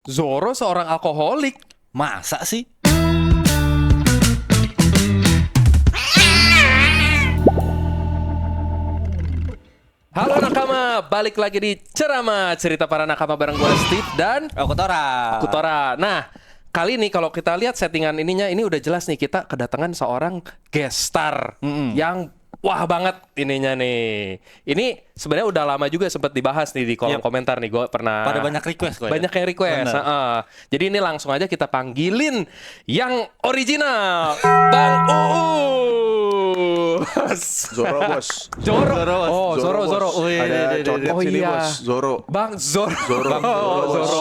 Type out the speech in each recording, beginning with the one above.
Zoro seorang alkoholik. Masa sih? Halo nakama, balik lagi di Ceramah Cerita Para Nakama bareng gue Steve dan Kutora. Nah, kali ini kalau kita lihat settingan ininya, ini udah jelas nih kita kedatangan seorang guest star yang wah banget ininya nih. Ini sebenarnya udah lama juga sempat dibahas nih di kolom komentar nih. Gue pernah Pada banyak request kok ya? Banyak yang request. Jadi ini langsung aja kita panggilin yang original, Bang Uus. Zoro bos. Zoro. Oh, Zoro. Bos. Ada condet Oh, sini iya. bos. Zoro. Bang Zoro. Bos.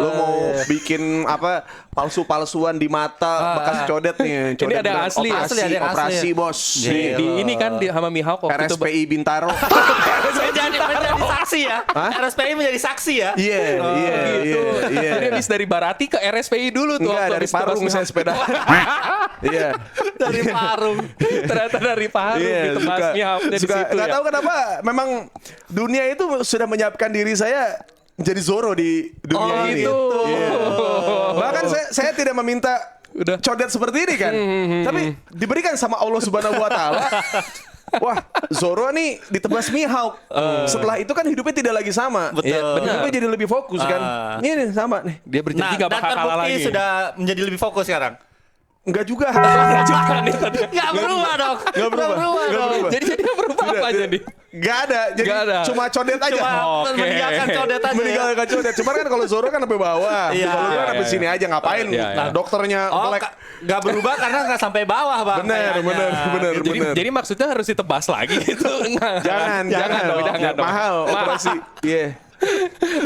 Lu mau bikin apa palsu-palsuan di mata bekas codet nih. Ini ada yang asli. Asli, ada yang Operasi asli. bos. Di ini kan di sama Mihawk waktu itu. RSPI Bintaro. menjadi saksi ya? RSPI menjadi saksi ya? Iya. Jadi habis dari Barati ke RSPI dulu tuh. Enggak, waktu dari habis tebas Parung saya Mihawk. sepeda. Iya. Dari Parung. Ternyata dari Parung ditebas Mihawknya di situ Nggak ya. tahu kenapa memang dunia itu sudah menyiapkan diri saya menjadi Zoro di dunia ini. Gitu. Iya. Bahkan saya tidak meminta Udah. codet seperti ini kan. Tapi diberikan sama Allah Subhanahu wa taala. Wah, Zoro nih ditebas Mihawk. Setelah itu kan hidupnya tidak lagi sama. Betul. Iya, benar. Hidupnya jadi lebih fokus kan. Ini nih sama nih. Dia berjanji gak dan bakal kalah terbukti lagi. sudah menjadi lebih fokus sekarang. Enggak juga. Gak berubah dong. Nggak berubah. Nggak berubah. Jadi dia berubah apa aja nih? Gak ada. Jadi Nggak ada. cuma codet aja. Cuma Oke. meninggalkan codet aja. Meninggalkan codet. Cuman kan kalau Zoro kan sampai bawah. Iya. Kalau gue kan sampai Iya, sini aja ngapain? Iya, iya. Nah, dokternya Oh, melek. gak berubah karena gak sampai bawah bang. Bener, kayaknya. Jadi maksudnya harus ditebas lagi gitu. Enggak. Jangan dong. Jangan dong. Mahal operasi. Iya.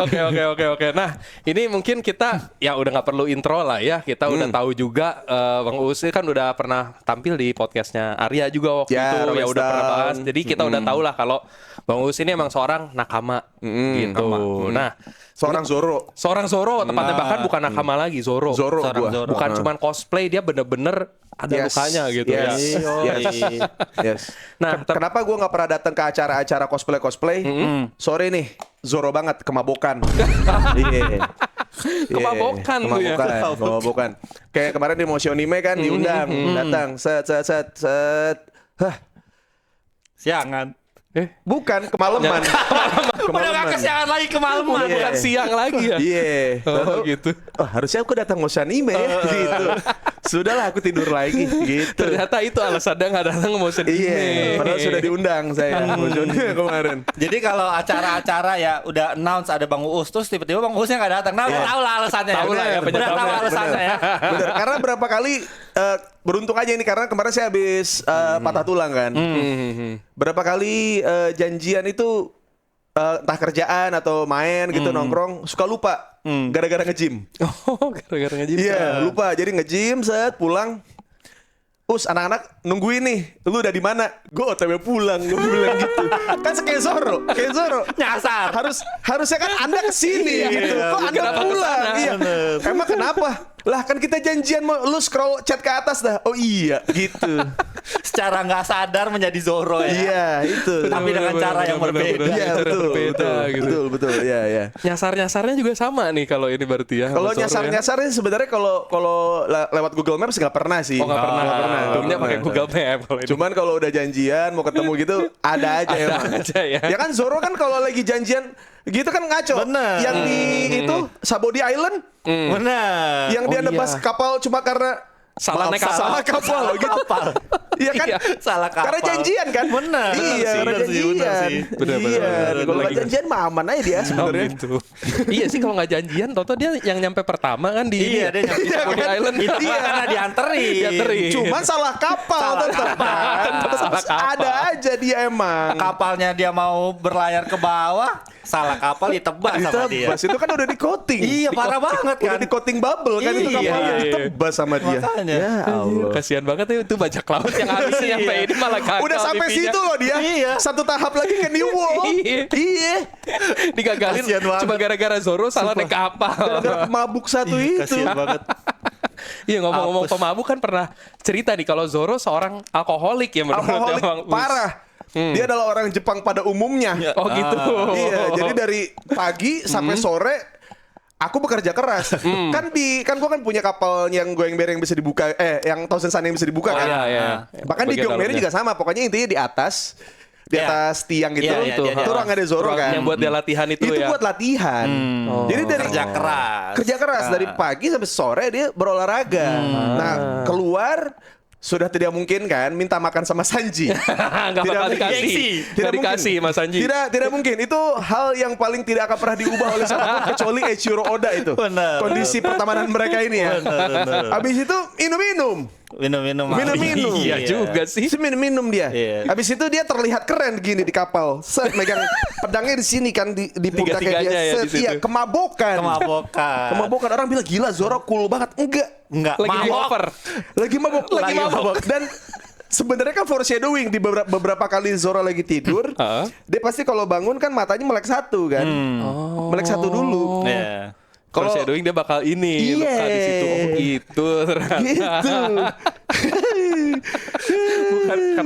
Oke. Nah, ini mungkin kita ya udah nggak perlu intro lah ya. Kita udah tahu juga Bang Uus ini kan udah pernah tampil di podcastnya Arya juga waktu Ya, itu. Ya Rolling udah pernah Stone. bahas. Jadi kita udah tahu lah kalau Bang Uus ini emang seorang nakama gitu. Nah, Seorang Zoro. seorang Zoro tepatnya bahkan bukan nakama lagi, Zoro. Zoro Seorang gua. Zoro. Bukan cuman cosplay, dia bener-bener ada Yes. lukanya gitu ya. Yes. Nah, Kenapa gue nggak pernah datang ke acara-acara cosplay? Sorry nih, Zoro banget kemabokan. Iya. Kemabokan tuh ya. Kemabokan. Kayak kemarin di Motionime kan diundang, datang, set. Hah, Siangan. bukan kemalaman. Udah gak kesiangan lagi kemalaman. Iya. Bukan siang lagi ya. Iya. Oh, gitu. Oh, harusnya aku datang Motionime ya, gitu. Sudahlah aku tidur lagi, gitu. Ternyata itu alasannya nggak datang mau sedih. Iya, padahal sudah diundang saya Motionime kemarin. Jadi kalau acara-acara ya udah announce ada Bang Uus, terus tiba-tiba Bang Uusnya nggak datang. Nah, tahu lah alasannya. Tahu lah ya, Udah tahu penyebabnya. alasannya ya. Bener, karena berapa kali beruntung aja ini karena kemarin saya habis patah tulang kan. Berapa kali janjian itu entah kerjaan atau main gitu nongkrong suka lupa gara-gara nge-gym. Oh, gara-gara ngaji. Iya, lupa. Jadi nge-gym set pulang. Us, anak-anak nungguin nih. Lu udah di mana? Gue OTW pulang, gue bilang gitu. Kan kayak Zoro. Nyasar. Harusnya kan Anda kesini gitu. Kok Anda Kenapa pulang? kesana? Iya. Emang kenapa? Lah kan kita janjian mau lu scroll chat ke atas dah. Oh iya, gitu. Secara nggak sadar menjadi Zoro ya. Iya, itu. Tapi dengan cara yang berbeda. Iya, Cara betul. berbeda gitu. Betul. Iya. Nyasar-nyasarnya juga sama nih kalau ini berarti ya. Kalau Zoro ya. nyasar-nyasarnya sebenarnya kalau lewat Google Maps nggak pernah sih. Oh, nggak pernah. Untungnya pakai Google Map kalau ini. Cuman kalau udah janjian mau ketemu gitu ada aja emang. aja ya. Ya kan Zoro kan kalau lagi janjian gitu kan ngaco. Bener. Yang di itu Sabodi Island Benar. yang dia Oh, nebas iya. kapal cuma karena Salah naik kapal. salah kapal gitu. Iya kan? Iya. Salah kapal. Karena janjian kan? Bener. Iya, Sih, karena bener sih, bener janjian. sih. Bener. Iya, kalau nggak Lagi. janjian mah aman aja dia Oh, sebenarnya. gitu. Iya sih kalau nggak janjian, Toto dia yang nyampe pertama kan di Iya, dia nyampe di Sabodi Island. Itu karena dianterin. Dianterin. Cuman salah kapal tetap. Salah kapal. Ada aja dia emang. Kapalnya dia mau berlayar ke bawah, salah kapal ditebas sama dia. Ditebas itu kan udah di coating. Iya, parah banget Udah kan. di coating bubble kan itu Iya. kapalnya ditebas sama dia. Makanya. Ya Allah. Kasihan banget ya itu bajak laut yang harusnya nyampe ini malah gagal. Udah sampai mimpinya. situ loh dia. Iya. Satu tahap lagi ke New World. Iya. Iya. Digagalin Kasihan banget. cuma gara-gara Zoro salah naik kapal. Gara-gara mabuk satu itu. Kasian banget. Iya ngomong-ngomong Hapus. pemabuk kan pernah cerita nih kalau Zoro seorang alkoholik ya menurut Alkoholik Bang Us. parah. Dia adalah orang Jepang pada umumnya. Oh gitu. Iya, jadi dari pagi sampai sore aku bekerja keras. Kan gua kan punya kapal yang Goyang-Bereng bisa dibuka, yang Thousand Sun yang bisa dibuka kan. Iya. Bahkan di Bagian Gyeongmeri dalamnya. juga sama. Pokoknya intinya di atas tiang gitu. Iya, Itu ruang ada Zoro kan. Yang buat dia latihan itu Itu ya. buat latihan. Jadi dari kerja keras dari pagi sampai sore dia berolahraga. Nah, keluar sudah tidak mungkin kan minta makan sama Sanji. Nggak bakal mungkin. dikasih. Nggak dikasih Mas Sanji. Tidak mungkin. Itu hal yang paling tidak akan pernah diubah oleh siapapun kecuali Eiichiro Oda itu. Benar. Kondisi pertemanan mereka ini ya. Benar. Habis itu minum-minum. Minum-minum. Iya juga sih. Si minum dia. Iya. Habis itu dia terlihat keren gini di kapal. Set megang pedangnya di sini kan di pundaknya dia. Tiga-tiganya ya Set, di situ. iya, kemabokan. Orang bilang gila Zoro cool banget. Enggak. Lagi Mabok. hangover. Lagi mabok. Dan sebenarnya kan foreshadowing di beberapa kali Zoro lagi tidur, dia pasti kalau bangun kan matanya melek satu kan. Melek satu dulu. Iya. Kalau Kalau- shadowing dia bakal ini, Iya. luka di situ. Oh gitu. ternyata. Gitu.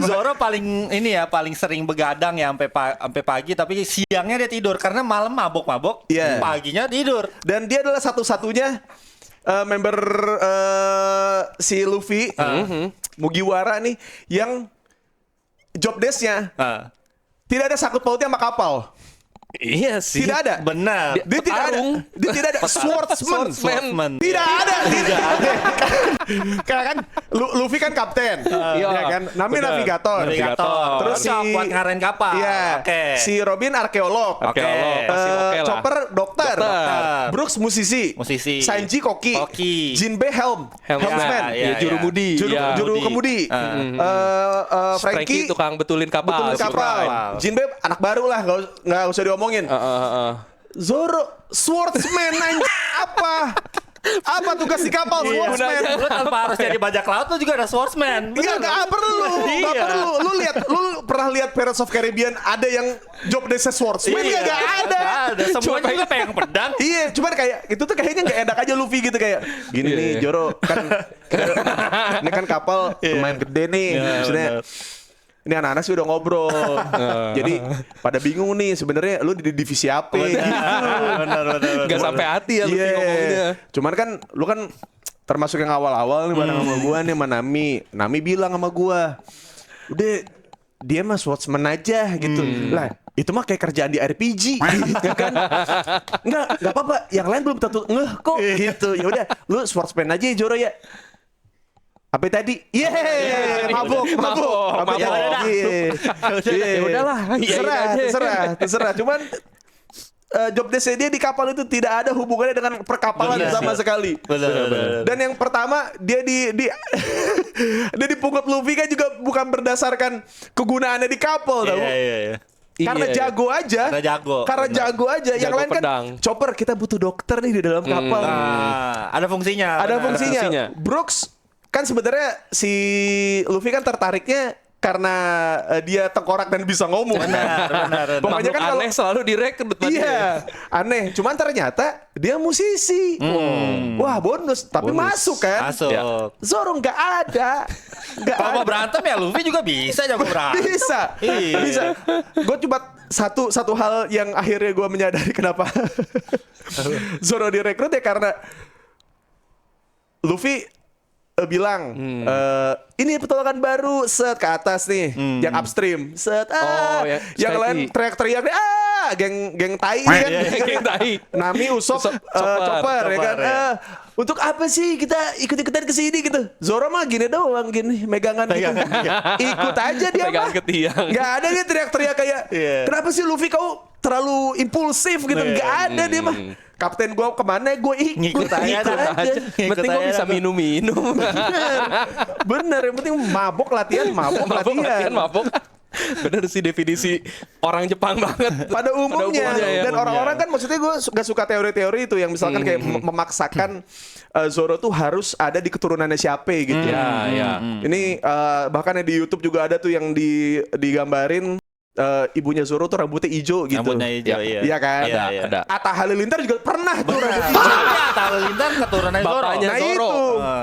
Zoro paling paling sering begadang ya sampai pagi, tapi siangnya dia tidur karena malam mabok-mabok, Iya. paginya tidur. Dan dia adalah satu-satunya member si Luffy, Mugiwara nih, yang job desk-nya tidak ada sangkut pautnya sama kapal. Iya sih. Tidak ada. Benar. Dia tidak ada. Petarung. Dia tidak ada. Swordsman. Tidak ada. Kayak kan Luffy kan kapten. Ya kan. Nami Benar. navigator. Terus si buat ngarahin kapal. Iya. Oke. Si Robin arkeolog. Arkeolog, pasti oke lah. Chopper dokter. Dokter. Brooks musisi. Musisi. Koki. Jinbe Helmsman. Ya, juru mudi. Ya. Juru kemudi. Frankie Frankie tukang betulin kapal. betulin kapal. Jinbe anak baru lah, nggak usah diomongin. Zoro swordsman apa tugas di kapal swordsman? Lu tanpa harus jadi bajak laut, lu juga ada swordsman. Iya nggak perlu, nggak Iya. perlu. Lu pernah lihat Pirates of Caribbean ada yang job desk swordsman? Iya. Nggak ada. Semua juga pegang pedang. Iya, cuman kayak itu tuh kayaknya nggak enak aja Luffy gitu kayak gini nih Zoro kan ini kan kapal lumayan gede nih, maksudnya. Ini anak-anak sih udah ngobrol. Jadi pada bingung nih sebenarnya lu di divisi apa gitu. Benar. Gak sampai hati ya Luffy Iya. ngomongnya. Cuman kan lu kan termasuk yang awal-awal nih bareng sama gua nih sama Nami. Nami bilang sama gua, "Udah dia mah swordsman aja gitu." Lah, itu mah kayak kerjaan di RPG gitu kan. Enggak apa-apa. Yang lain belum tentu ngeh kok gitu. Ya udah, lu swordsman aja ya Zoro ya. Apa tadi? Mabuk. Ya udah. Ya udahlah, terserah. Cuman job desk dia di kapal itu tidak ada hubungannya dengan perkapalan sama sekali. Benar. Dan yang pertama dia dia dipungut Luffy kan juga bukan berdasarkan kegunaannya di kapal tau. Iya. Karena Iya. jago aja. Karena jago aja. Yang Jago lain pedang. kan Chopper kita butuh dokter nih di dalam kapal. Ada fungsinya. Ada benar. fungsinya. fungsinya. Brooks kan sebenarnya si Luffy kan tertariknya karena dia tengkorak dan bisa ngomong. Benar. Pokoknya Makhluk kan kalau aneh selalu direkrut. iya, aneh. Cuman ternyata dia musisi. Wah, bonus. Tapi masuk kan? Masuk. Ya. Zoro nggak ada. Nggak Kalau mau ada. berantem ya Luffy juga bisa jago berantem. Bisa. Iya. Bisa. Gue cuma satu hal yang akhirnya gue menyadari kenapa Zoro direkrut ya karena Luffy bilang ini petualangan baru set ke atas nih yang upstream set yang Steady. lain teriak-teriak geng tai kan Geng tai. Nami Usopp Chopper ya kan untuk apa sih kita ikut-ikutan ke sini gitu. Zoro mah gini doang gini megangan gitu. Ikut aja dia Pegangan mah. ke tiang. Nggak ada dia teriak-teriak kayak kenapa sih Luffy kau terlalu impulsif gitu. Nggak ada dia mah. Kapten gua kemana gue ikut aja. Penting gue bisa minum-minum. Bener, yang penting mabok latihan. Mabok. Bener sih definisi orang Jepang banget. Pada umumnya ya. dan orang-orang kan maksudnya gue gak suka teori-teori itu yang misalkan kayak memaksakan Zoro tuh harus ada di keturunannya siapa gitu. Ya. Ini bahkan di YouTube juga ada tuh yang digambarin ibunya Zoro tuh rambutnya hijau gitu. Rambutnya hijau, iya. Iya kan? Ada. Atta Halilintar juga pernah tuh rambut hijau. Iya, Halilintar keturunan Zoro. Bapaknya Nah Zoro. itu,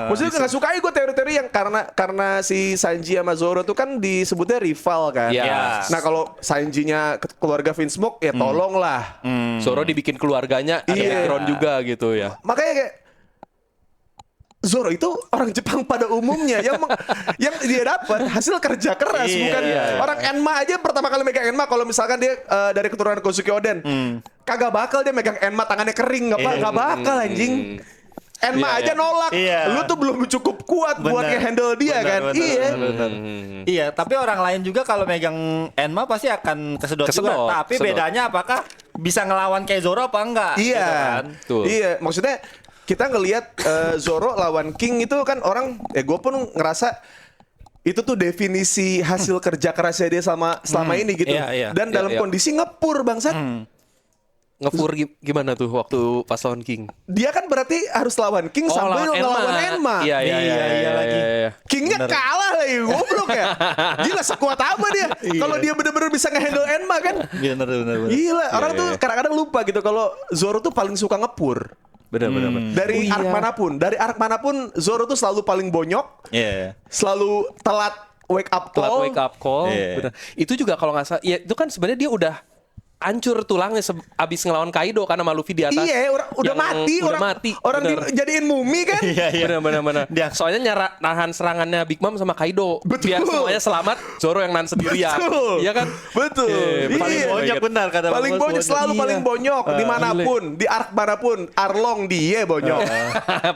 maksudnya nggak suka gue teori-teori yang karena si Sanji sama Zoro tuh kan disebutnya rival kan. Iya. Nah kalau Sanjinya keluarga Vinsmoke ya tolonglah. Zoro dibikin keluarganya ada Iya. background juga gitu ya. Makanya kayak Zoro itu orang Jepang pada umumnya yang dia dapat hasil kerja keras, Iya, bukan iya. orang Enma aja pertama kali megang Enma kalau misalkan dia dari keturunan Kozuki Oden, kagak bakal dia megang Enma tangannya kering, nggak bakal anjing. Enma Iya, aja iya. nolak, Iya. lu tuh belum cukup kuat buat Bener. nge-handle dia kan, iya. Iya, tapi orang lain juga kalau megang Enma pasti akan kesedot juga. Kesedot, Tapi kesedot. bedanya apakah bisa ngelawan kayak Zoro apa enggak? Iya, Gitu kan? Betul. iya. Maksudnya kita ngelihat Zoro lawan King itu kan orang, gue pun ngerasa itu tuh definisi hasil kerja kerasnya dia selama ini gitu. Iya, iya. Dan Iya, dalam iya. kondisi ngepur bangsat. Ngefur gimana tuh waktu pas lawan King? Dia kan berarti harus lawan King sambil ngelawan Enma. Iya lagi. Kingnya kalah lagi, goblok ya. Gila sekuat apa dia? Kalau dia bener-bener bisa ngehandle Enma kan. Bener. Gila, orang tuh kadang-kadang lupa gitu kalau Zoro tuh paling suka ngepur. Benar. Dari arc manapun Zoro tuh selalu paling bonyok, Iya. selalu telat wake up Telat call. wake up call. Iya. Benar. Itu juga kalau nggak salah, ya itu kan sebenarnya dia udah hancur tulangnya abis ngelawan Kaido karena sama Luffy di atas. Iya, udah Yang mati, udah mati. orang Bener. dijadiin mumi kan. Iya. Benar. Soalnya nahan serangannya Big Mom sama Kaido. Betul. Biar semuanya selamat, Zoro yang nahan sendirian. Betul. Iya kan? Betul. Iya, Paling Iya. bonyok benar kata Paling Bang Bos, bonyok, selalu Iya. paling bonyok dimanapun, di arc manapun, Arlong dia bonyok.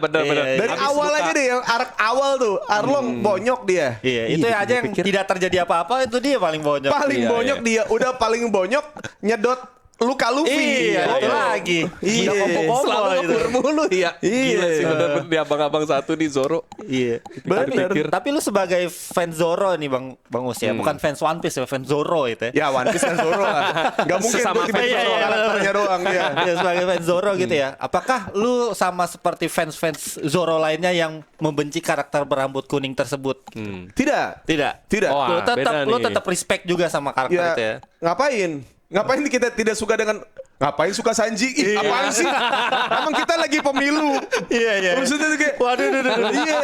Benar. Iya. Dari Abis awal luka. aja deh, yang arc awal tuh, Arlong bonyok dia. Iya, itu Iya, aja yang pikir. tidak terjadi apa-apa itu dia paling bonyok. Paling Iya, bonyok dia, udah paling bonyok nyedot luka Luffy. Iya, itu lagi. Iya. Udah kompo-kompo Selalu itu. ngepur mulu ya. Iya. Gila sih bener-bener di abang-abang satu nih Zoro. Iya. Bener. Tapi lu sebagai fans Zoro nih Bang Us ya, bukan fans One Piece ya, fans Zoro itu ya. Ya One Piece kan Zoro lah. Gak mungkin Sesama tuh tiba-tiba fans. soal Iya, karakternya doang ya. Ya, sebagai fans Zoro gitu ya. Apakah lu sama seperti fans-fans Zoro lainnya yang membenci karakter berambut kuning tersebut? Tidak. Tidak. Tidak. Oh, Lu tetap beda nih. respect juga sama karakter Ya, itu ya. ngapain? Ngapain kita tidak suka dengan ngapain suka Sanji? Ih, apaan sih? Emang kita lagi pemilu. Iya. Maksudnya tuh kayak Waduh. Iya.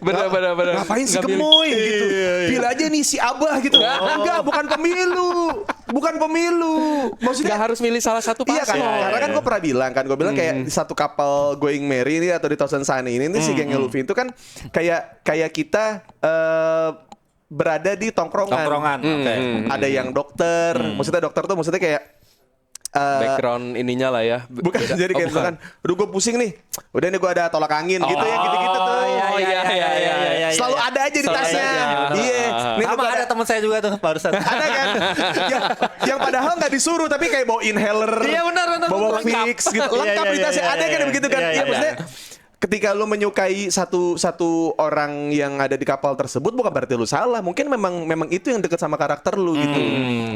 Bener. Ngapain sih Nggak milih. gemoy gitu? Iya. Pilih aja nih si Abah gitu. Enggak, bukan pemilu. Bukan pemilu. Maksudnya Nggak harus milih salah satu Iya kan, paslon. karena kan gue pernah bilang kan, gue bilang kayak di satu kapal Going Merry ini atau di Thousand Sunny ini si gengnya Luffy itu kan kayak kita berada di tongkrongan. Oke. Ada yang dokter, maksudnya dokter tuh maksudnya kayak Background ininya lah ya. bukan Beda. jadi kayak bukan. misalkan, aduh gue pusing nih, udah nih gue ada tolak angin gitu ya, gitu-gitu tuh. iya. Selalu ada aja di Selalu tasnya. ada, benar. Iya. Nih Sama gua ada teman saya juga tuh barusan. ada kan yang padahal nggak disuruh tapi kayak bawa inhaler, Iya, benar, bawa lengkap. fix gitu, lengkap Iya, di tasnya, ada kan begitu kan. iya, Iya, maksudnya ketika lu menyukai satu orang yang ada di kapal tersebut bukan berarti lu salah, mungkin memang itu yang dekat sama karakter lu gitu,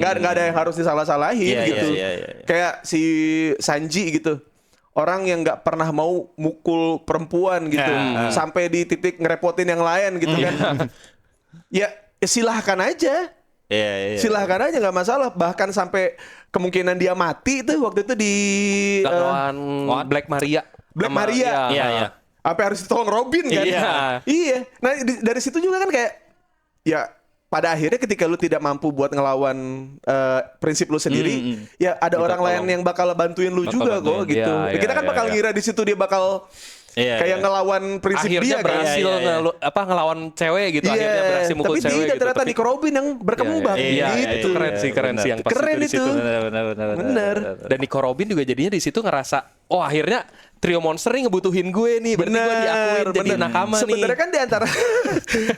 nggak ada yang harus disalah-salahin Iya, gitu. iya. Kayak si Sanji gitu, orang yang nggak pernah mau mukul perempuan gitu, sampai di titik ngerepotin yang lain gitu kan. Ya silahkan aja. Iya. Silahkan aja nggak masalah, bahkan sampai kemungkinan dia mati itu waktu itu di Lawan Black Maria. Black Sama- Maria. Iya. Apa harus ditolong Robin kan? Iya. Iya. Nah dari situ juga kan kayak ya pada akhirnya ketika lu tidak mampu buat ngelawan prinsip lu sendiri, ya ada orang lain yang bakal bantuin lu juga kok bantuin. gitu. Iya, Kita kan iya, bakal iya. ngira di situ dia bakal Iya, kayak ngelawan prinsip Akhirnya dia kan. berhasil Iya. ngelawan cewek gitu. Akhirnya berhasil mukul tapi cewek tidak gitu. ternyata Tapi- Nico Robin yang berkembang. Iya, gitu. itu keren sih yang pas Keren di situ. itu. Benar. Bener. Dan Nico Robin juga jadinya di situ ngerasa, oh akhirnya trio monster nih ngebutuhin gue nih, berarti gue diakuin jadi nakama nih. Sebenarnya kan di antara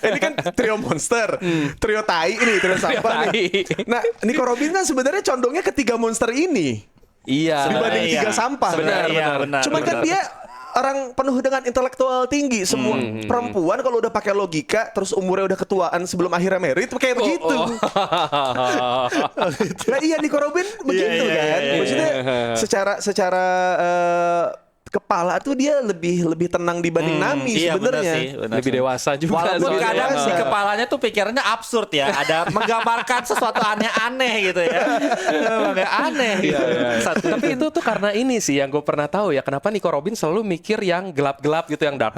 ini kan trio monster, trio tai ini, trio sampah nih. tai. Nah, Nico Robin kan sebenarnya condongnya ke tiga monster ini Iya. dibanding Iya. tiga sampah. Benar. Cuman kan dia orang penuh dengan intelektual tinggi, semua perempuan kalau udah pakai logika terus umurnya udah ketuaan sebelum akhirnya merit kayak begitu. Nah iya Nico Robin begitu Iya, kan. iya, Maksudnya secara kepala tuh dia lebih tenang dibanding Nami Iya, bener sebenarnya. sih, bener Lebih sih. dewasa juga. Walaupun soalnya. kadang si kepalanya tuh pikirannya absurd ya, ada menggambarkan sesuatu aneh-aneh gitu ya. Agak aneh. Iya, iya. Satu. Tapi itu tuh karena ini sih yang gue pernah tahu ya, kenapa Nico Robin selalu mikir yang gelap-gelap gitu, yang dark.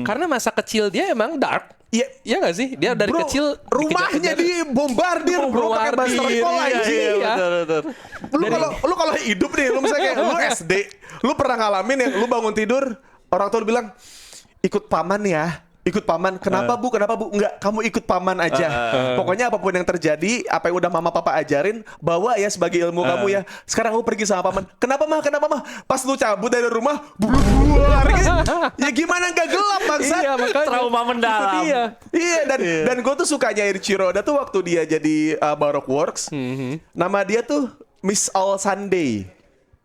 Karena masa kecil dia emang dark. Iya. Iya gak sih? Dia dari Bro, kecil rumahnya dibombardir bro pakai Buster Call anjing. Iya. Betul. Lu kalau hidup nih, lu misalnya kayak lu SD, lu pernah ngalamin yang lu bangun tidur, orang tua lu bilang ikut paman ya. Ikut paman. Kenapa bu? Kenapa bu? Enggak, kamu ikut paman aja. Pokoknya apapun yang terjadi, apa yang udah mama papa ajarin, bawa ya sebagai ilmu kamu ya. Sekarang aku pergi sama paman. Kenapa mah? Kenapa mah? Pas lu cabut dari rumah, buar gitu. Ya gimana nggak gelap bangsa? Iya, makanya. Trauma mendalam. Iya. Iya dan gue tuh sukanya Eiichiro Oda tuh waktu dia jadi Baroque Works. Nama dia tuh Miss All Sunday.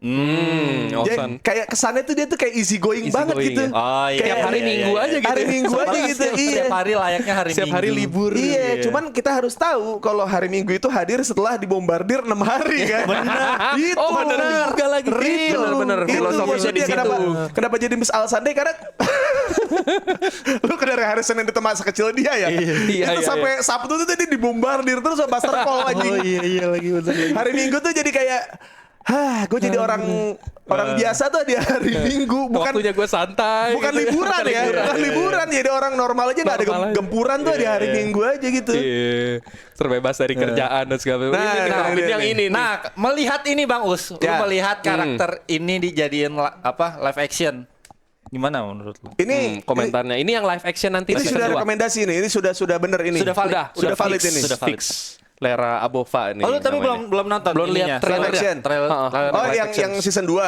Dia Osan. kayak kesannya tuh dia tuh kayak easy going Easy banget going, gitu. ya. Oh, iya, Kayak Tiap hari iya, Minggu iya. aja gitu. Hari Minggu aja gitu. Iya. Setiap hari layaknya hari Setiap Minggu. hari libur. Iya, cuman kita harus tahu kalau hari Minggu itu hadir setelah dibombardir 6 hari kan. Itu Oh, bener juga lagi. Itu, Bener, itu filosofisnya maksudnya di situ. Kenapa jadi Miss Al Sunday karena lu ke dari hari Senin itu masa kecil dia ya. Iya, Itu iya, sampai Sabtu tuh dia dibombardir terus sama Buster Call anjing. iya lagi bener. Hari Minggu tuh jadi kayak gue jadi orang biasa tuh di hari Minggu, bukan Waktunya gue santai. bukan gitu ya. liburan ya, bukan liburan. Jadi orang normal aja nggak ada Normal aja. gempuran tuh di hari Minggu aja gitu. Iya. Terbebas dari kerjaan dan segala macam. Nah, Ini Nico nah, Robin ini yang nih. ini nih. Nah, melihat ini Bang Us, lu Ya. melihat karakter ini dijadiin live action. Gimana menurut lu? Ini Komentarnya. Ini yang live action nanti ini season sudah 2. rekomendasi nih. Ini sudah bener ini. Sudah valid. Sudah valid fix, ini. Sudah valid. Fix. Lera Abova ini. Oh, lu tapi namanya. belum nonton Belum ininya? lihat trailer action. Trailer. Oh, yang season 2.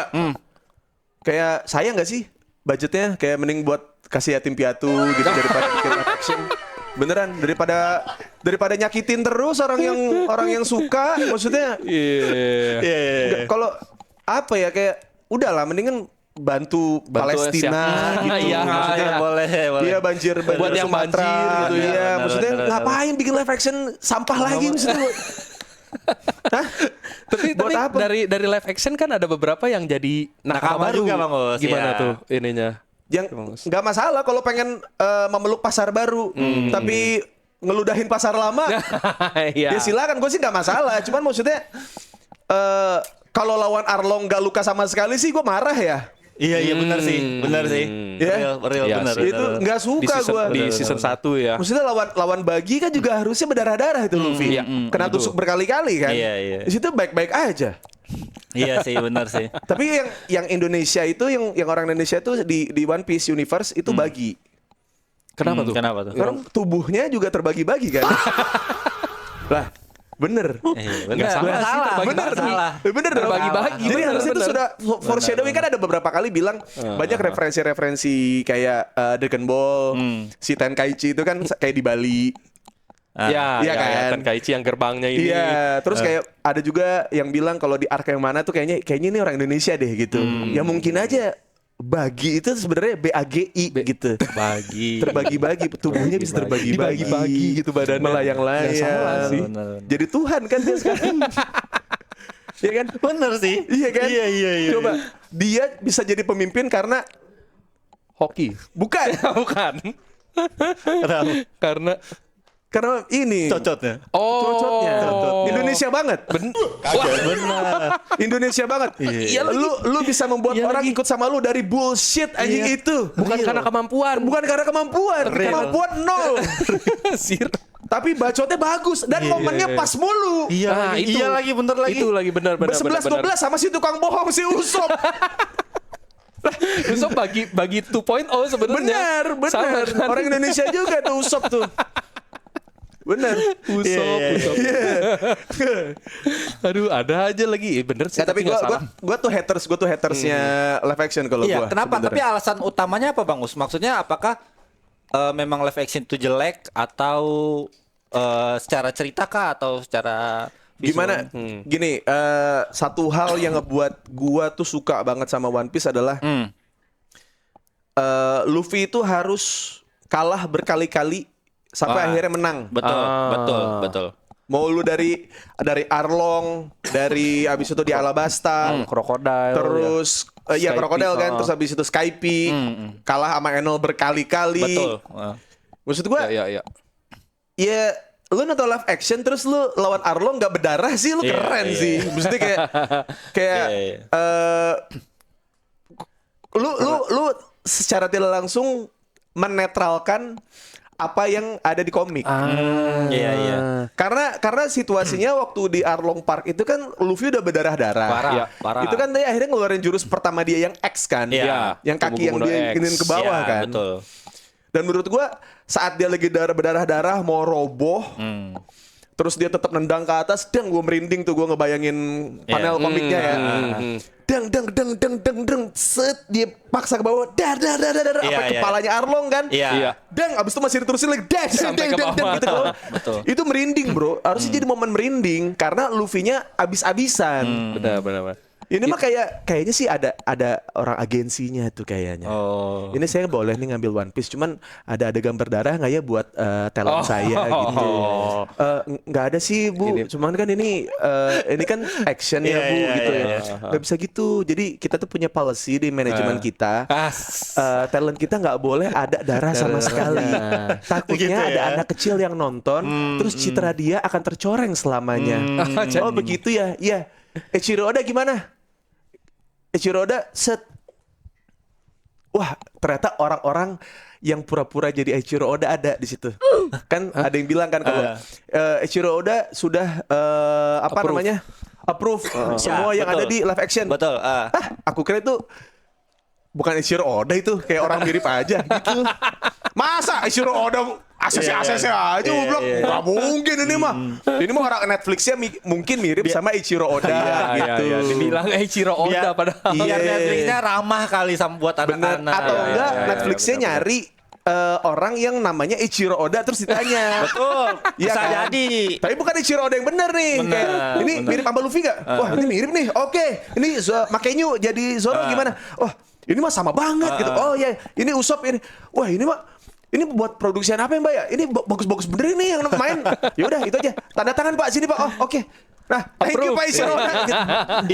Kayak sayang nggak sih budgetnya? Kayak mending buat kasih yatim piatu gitu daripada bikin live action. Beneran daripada nyakitin terus orang yang suka, maksudnya Iya. nggak- kalau apa ya kayak udahlah mendingan bantu Palestina siapa? gitu. Iya, Maksudnya boleh. Iya banjir Buat yang Sumatera banjir gitu ya. Iya, Benar, maksudnya benar, ngapain bikin live action sampah lagi maksudnya. Hah? Tapi Buat apa? dari live action kan ada beberapa yang jadi Nakama baru. juga, Bang Us, Gimana ya. tuh ininya? Yang nggak masalah kalau pengen memeluk pasar baru, tapi ngeludahin pasar lama, Iya. ya silakan. Gue sih nggak masalah. Cuman maksudnya kalau lawan Arlong nggak luka sama sekali sih gue marah ya. Iya benar sih. Ya. Real Iya benar. sih. Itu nggak suka gue. Di season 1 ya. Maksudnya lawan Bagi kan juga harusnya berdarah-darah itu Luffy. Kena tusuk berkali-kali kan. Iya. Di situ baik-baik aja. Iya sih, benar sih. Tapi yang Indonesia itu yang orang Indonesia itu di One Piece Universe itu Bagi. Kenapa tuh? Kenapa tuh? Karena tubuhnya juga terbagi-bagi kan. Lah, bener. Benar. salah sih, terbagi-bagi. Bener dong. Terbagi-bagi, Jadi bener, harusnya itu bener. sudah foreshadowing kan ada beberapa kali bilang banyak referensi-referensi kayak Dragon Ball, si Tenkaichi itu kan kayak di Bali. Iya Iya kan? Tenkaichi yang gerbangnya ini. Iya, terus kayak ada juga yang bilang kalau di arc yang mana tuh kayaknya ini orang Indonesia deh gitu. Ya mungkin aja Bagi itu sebenarnya BAGI gitu. Bagi. Terbagi-bagi, tubuhnya bisa terbagi-bagi. Dibagi-bagi gitu badannya. Melayang-layang. Nggak salah sih. Benar. Jadi Tuhan kan dia sekarang. Iya kan? Benar sih. Iya kan? Iya. Coba dia bisa jadi pemimpin karena Hoki. bukan Bukan. Karena karena ini Cocotnya. cocotnya. Oh. Indonesia banget. Benar. Indonesia banget. Iya lagi. Lu bisa membuat Iya orang lagi. ikut sama lu dari bullshit anjing itu. bukan karena kemampuan. Bukan karena kemampuan. Kemampuan nol. Sir. Tapi bacotnya bagus dan momennya pas mulu. Nah, itu. Iya lagi, bener lagi. Itu lagi benar. 11-12 sama si tukang bohong si Usop. Usop bagi 2.0 sebenarnya. Bener. Sama kan? Orang Indonesia juga tuh Usop tuh. Bener. Usop. Aduh, ada aja lagi. Bener sih. Ya, tapi nggak salah. gua tuh hatersnya live action kalau Iya, gua. kenapa? sebenarnya. Tapi alasan utamanya apa, Bang Us? Maksudnya apakah memang live action itu jelek atau secara cerita kah atau secara visual? Gimana? Gini, satu hal yang ngebuat gua tuh suka banget sama One Piece adalah Luffy itu harus kalah berkali-kali sampai akhirnya menang. Betul. Mau lu dari Arlong, dari abis itu di Alabasta, Krokodil. terus Iya Skype, Crocodile kan, terus habis itu Skype kalah sama Enel berkali-kali. Betul. Maksud gua, Ya. ya lu nonton live action terus lu lawan Arlong nggak berdarah sih, lu Iya, keren iya. sih. Maksudnya kayak Iya. lu secara tidak langsung menetralkan apa yang ada di komik. Iya. Karena situasinya waktu di Arlong Park itu kan Luffy udah berdarah-darah. Parah. Itu kan dia akhirnya ngeluarin jurus pertama dia yang X kan. Iya. Yang kaki yang Kubu-kubu dia X. ingin ke bawah Iya, kan. Betul. Dan menurut gua saat dia lagi berdarah-darah mau roboh, terus dia tetap nendang ke atas, dang gue merinding tuh gue ngebayangin panel komiknya ya. Dang, set dia paksa ke bawah, dar, apa kepalanya Arlong kan. Iya. Dang, abis itu masih diterusin lagi, Sampai ke bawah. gitu. Betul. Itu merinding bro, harusnya jadi momen merinding karena Luffy-nya abis-abisan. Benar. Ini mah kayaknya sih ada orang agensinya tuh kayaknya. Oh. Ini saya boleh nih ngambil One Piece, cuman ada gambar darah nggak ya buat talent saya gitu. Nggak ada sih Bu, cuman kan ini kan action ya Bu gitu ya. Nggak bisa gitu. Jadi kita tuh punya policy di manajemen kita. Talent kita nggak boleh ada darah sama sekali. Takutnya Gitu ya? ada anak kecil yang nonton, terus citra dia akan tercoreng selamanya. Oh begitu ya? Iya. Eiichiro Oda gimana? Eiichiro Oda set. Wah, ternyata orang-orang yang pura-pura jadi Eiichiro Oda ada di situ. Kan ada yang bilang kan kalau Eiichiro Oda sudah namanya? Approve semua yang betul. ada di live action. Betul. Aku kira itu bukan Eiichiro Oda itu, kayak orang mirip aja gitu. Masa Eiichiro Oda ACC aja gue bilang nggak mungkin ini mah. Ini mah orang Netflixnya mungkin mirip sama Eiichiro Oda gitu. Iya. Dibilang Eiichiro Oda padahal. Biar Iya. Netflixnya ramah kali sama buat Bener. anak-anak. Atau enggak Netflixnya bener. nyari orang yang namanya Eiichiro Oda terus ditanya. Betul. Iya Bisa kan? jadi. Tapi bukan Eiichiro Oda yang benar nih. Bener, Kayak, ini bener. mirip sama Luffy gak? Wah ini mirip nih. Oke. Ini Makenyu jadi Zoro gimana? Wah ini mah sama banget gitu. Oh ya ini Usopp ini. Wah ini buat produksian apa ya Mbak ya? Ini bagus-bagus bener ini yang main. Ya udah itu aja. Tanda tangan Pak sini Pak. Oh oke. Nah, thank you Pak Eiichiro Oda. Gitu.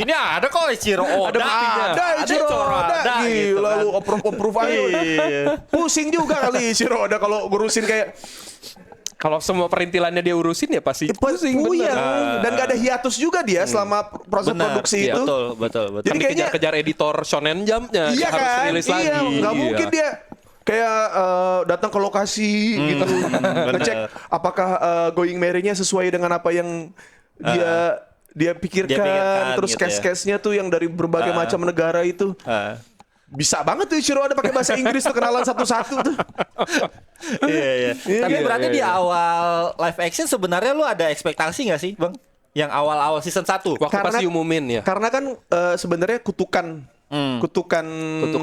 Ini ada kok Eiichiro Oda. Ada Eiichiro Oda. gitu Gila kan. lu approve aja. Pusing juga kali Eiichiro Oda kalau ngurusin kayak Kalau semua perintilannya dia urusin ya pasti pusing puyeng. bener. Dan gak ada hiatus juga dia selama proses Benar. produksi Iya, itu. Betul. Jadi Kan kayaknya dikejar-kejar editor Shonen Jump-nya iya harus kan? rilis Iya, lagi. nggak mungkin dia kayak datang ke lokasi gitu, ngecek apakah Going Merry-nya sesuai dengan apa yang dia pikirkan, terus gitu ya. case-case-nya tuh yang dari berbagai macam negara itu. Bisa banget tuh Eiichiro Oda pakai bahasa Inggris tuh kenalan satu-satu tuh. Iya. Tapi Iya, berarti iya, di iya. awal live action sebenarnya lu ada ekspektasi nggak sih, Bang? Yang awal-awal season 1. Waktu pas diumumin ya. Karena kan sebenarnya kutukan Kutukan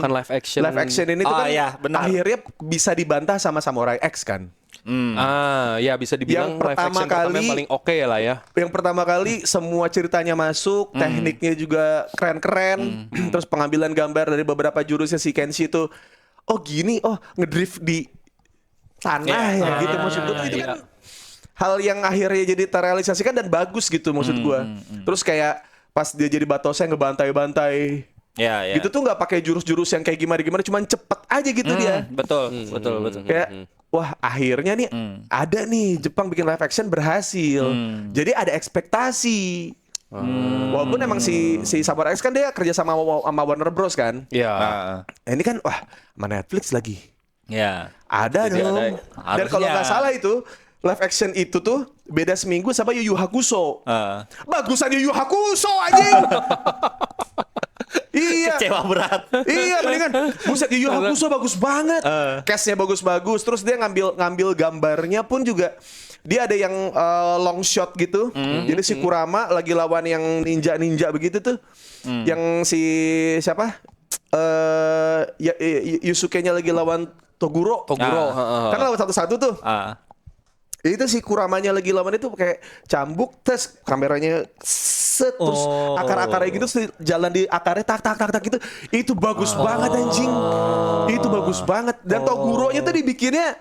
live action. live action ini tuh Oh, kan iya, benar. akhirnya bisa dibantah sama Samurai X kan. Ya bisa dibilang Yang live pertama action pertama yang kali- paling oke lah ya. Yang pertama kali semua ceritanya masuk, tekniknya juga keren-keren, terus pengambilan gambar dari beberapa jurusnya si Kenshi itu, oh gini, oh ngedrift di tanah ya gitu maksud gue itu kan hal yang akhirnya jadi terrealisasikan dan bagus gitu maksud gue. Terus kayak pas dia jadi Batosnya ngebantai-bantai, Ya. gitu tuh nggak pakai jurus-jurus yang kayak gimana-gimana, cuman cepet aja gitu dia. Betul. Kayak wah akhirnya nih ada nih Jepang bikin live action berhasil. Jadi ada ekspektasi. Walaupun emang si Samurai X kan dia kerja sama Warner Bros kan. Iya. Nah, ini kan wah sama Netflix lagi. Ya. Ada Jadi dong. ada. Dan kalau Harusnya. nggak salah itu live action itu tuh beda seminggu sama Yu Yu Hakusho. Bagusan Yu Yu Hakusho anjing. Iya. Kecewa berat. Iya mendingan buset Yu Yu Hakusho bagus banget. Cast-nya bagus-bagus. Terus dia ngambil gambarnya pun juga dia ada yang long shot gitu. Jadi si Kurama lagi lawan yang ninja begitu tuh. Yang si siapa? Yusuke-nya lagi lawan Toguro. Kan lawan satu-satu tuh. Itu si Kuramanya lagi lawan itu kayak cambuk, tes kameranya set terus akar-akarnya gitu terus jalan di akarnya tak gitu. Itu bagus banget anjing. Itu bagus banget dan Toguronya tuh dibikinnya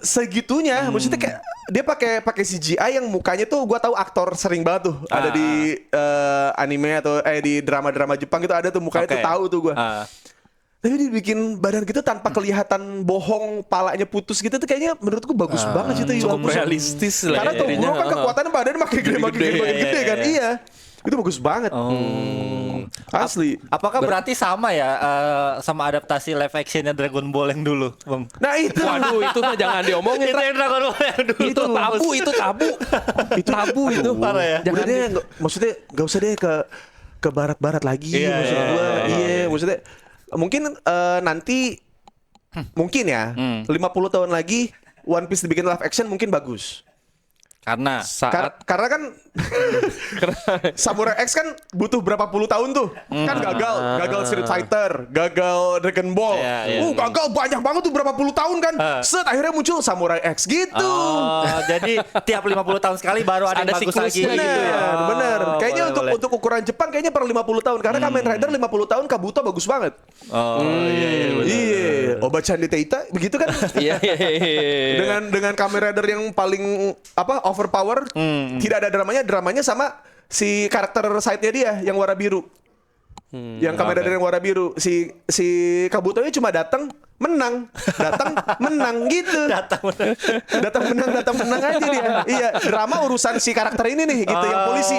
segitunya. Maksudnya kayak dia pakai CGI yang mukanya tuh gua tahu aktor sering banget tuh ada di anime atau di drama-drama Jepang gitu ada tuh mukanya tuh tahu tuh gua. Tapi dibikin badan gitu tanpa kelihatan bohong, palanya putus gitu tuh kayaknya menurutku bagus banget sih itu. Cukup realistis lah. Karena ya Toguro jadinya. kan kekuatannya badannya makin gede kan. Iya. Itu bagus banget. Asli. Apakah berarti sama ya sama adaptasi live actionnya Dragon Ball yang dulu, Bang? Nah itu. Waduh, itu mah jangan diomongin. Itu yang Dragon Ball yang dulu. Itu tabu. Itu Tabu itu. Parah ya. Udah deh, maksudnya gak usah deh ke barat-barat lagi. Maksud gua. Iya, maksudnya mungkin nanti mungkin ya 50 tahun lagi One Piece dibikin live action mungkin bagus. Karena Karena kan Samurai X kan butuh berapa puluh tahun tuh. Kan gagal Street Fighter, gagal Dragon Ball. Gagal banyak banget tuh berapa puluh tahun kan. Set akhirnya muncul Samurai X gitu. Jadi tiap 50 tahun sekali baru ada yang bagus lagi siklusnya gitu ya. Bener. Kayaknya boleh. untuk ukuran Jepang kayaknya per 50 tahun karena Kamen Rider 50 tahun Kabuto bagus banget. Iya, Oba-chan di Teita begitu kan? Iya. Dengan Kamen Rider yang paling overpower, tidak ada dramanya sama si karakter side-nya dia yang warna biru. Yang Kamen Rider yang warna biru, si Kabuto-nya cuma datang menang gitu. Datang menang aja dia. Iya, drama urusan si karakter ini nih gitu yang polisi.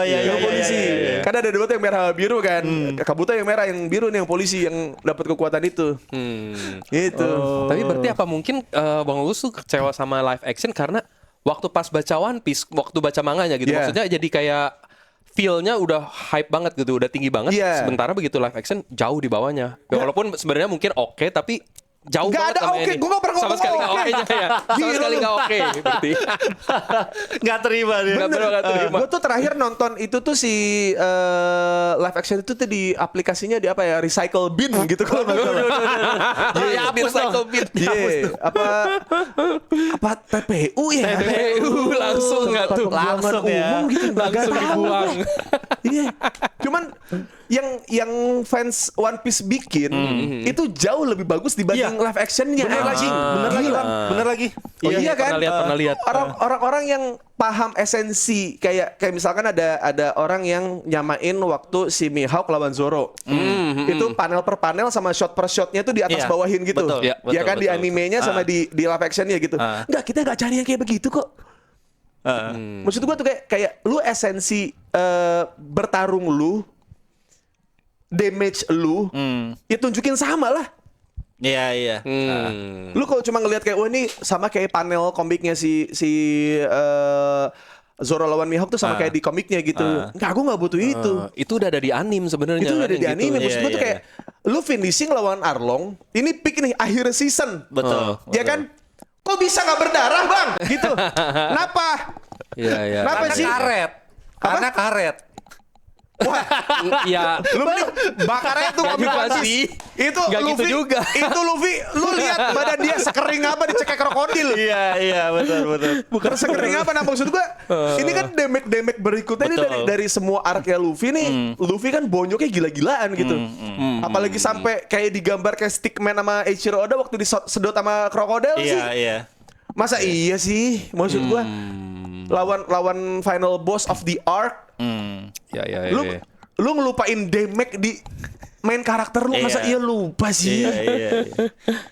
Yang polisi. Kan ada dua tuh yang merah biru kan. Kabuto yang merah, yang biru nih yang polisi yang dapat kekuatan itu. Gitu. Tapi berarti apa mungkin Bang Uus tuh kecewa sama live action karena waktu pas baca One Piece, waktu baca manganya gitu, maksudnya jadi kayak feel-nya udah hype banget gitu, udah tinggi banget. Sementara begitu live action jauh di bawahnya. Ya, walaupun sebenarnya mungkin oke, tapi jauh Gak banget ada sama oke, ini. gue gak pernah sama ngomong sekali gak oke. oke-nya ya. Sama sekali gak oke berarti. Nggak terima dia. Nggak terima. Gue tuh terakhir nonton itu tuh si live action itu tuh di aplikasinya di apa ya, Recycle Bin gitu kalau nggak salah. Ya, recycle bin. Iya, apa TPU ya? TPU langsung nggak tuh? Langsung ya. Umum gitu, nggak Langsung tahu. dibuang. Iya. Cuman yang fans One Piece bikin itu jauh lebih bagus dibanding live actionnya. Bener lagi. Oh, iya kan? Pernah lihat. Orang-orang yang paham esensi kayak misalkan ada orang yang nyamain waktu si Mihawk lawan Zoro. Itu panel per panel sama shot per shotnya tuh di atas bawahin gitu. Betul, Ya kan di betul. animenya sama di live actionnya gitu. Enggak, kita nggak cari yang kayak begitu kok. Maksud gua tuh kayak lu esensi bertarung lu, damage lu, ya tunjukin sama lah. Iya. Lu kalau cuma ngelihat kayak wah ini sama kayak panel komiknya si Zoro lawan Mihawk tuh sama kayak di komiknya gitu. Enggak, aku nggak butuh itu. Itu udah ada di anime sebenarnya. Itu udah ada kan, di yang anime. gitu. Maksud gue tuh kayak lu finishing lawan Arlong, ini peak nih akhir season. Betul. Ya kan? Kok bisa nggak berdarah, Bang? Gitu. Kenapa? Iya. Kenapa Karena sih? karet. Karena karet. Iya. Lu mending bakarnya tuh komik juga One Piece. sih. Itu Nggak gitu Luffy juga. Itu Luffy, lu lihat badan dia sekering apa dicekek krokodil. Iya, betul. Bukan sekering apa, nah maksud gua ini kan damage berikutnya ini dari semua arc-nya Luffy nih. Luffy kan bonyoknya gila-gilaan gitu. Apalagi sampai kayak digambar kayak Stickman sama Eiichiro Oda waktu disedot sama krokodil sih. Iya. Masa iya sih? Maksud gua lawan final boss of the arc. Iya. Lu ngelupain damage di main karakter lu, masa iya lupa sih? Iya.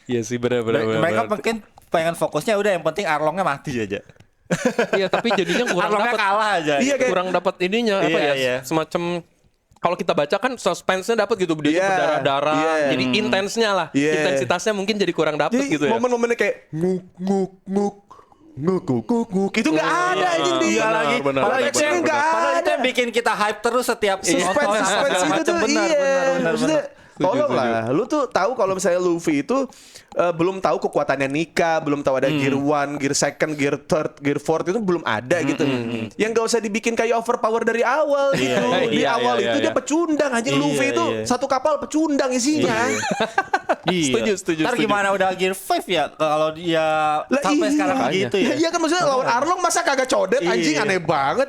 Iya sih benar. Mereka mungkin pengen fokusnya udah yang penting Arlongnya mati aja. Iya, tapi jadinya kurang Arlongnya dapat. kalah aja. Iya, kayak- Kurang dapat ininya apa Iya, ya? iya. Semacam kalau kita baca kan suspense-nya dapat gitu, dia Iya, berdarah-darah. iya. Jadi intensnya lah. Iya. Intensitasnya mungkin jadi kurang dapat Jadi gitu ya. momen-momennya kayak nguk itu nggak ada anjing di benar. Padahal Benar, action nggak Padahal itu ada. yang bikin kita hype terus setiap Suspense itu tuh iya. Maksudnya tolong lah, lu tuh tahu kalau misalnya Luffy itu belum tahu kekuatannya Nika, belum tahu ada Gear 1, Gear 2, Gear 3, Gear 4 itu belum ada gitu. Yang nggak usah dibikin kayak overpower dari awal gitu. Di Iya, awal iya, itu iya. dia pecundang aja. Iya, Luffy itu iya. satu kapal pecundang isinya. Setuju. Ntar gimana udah Gear 5 ya kalau dia Lah sampai iya. sekarang begitu ya. Iya kan maksudnya lawan Arlong masa kagak codet anjing, Iya. aneh banget.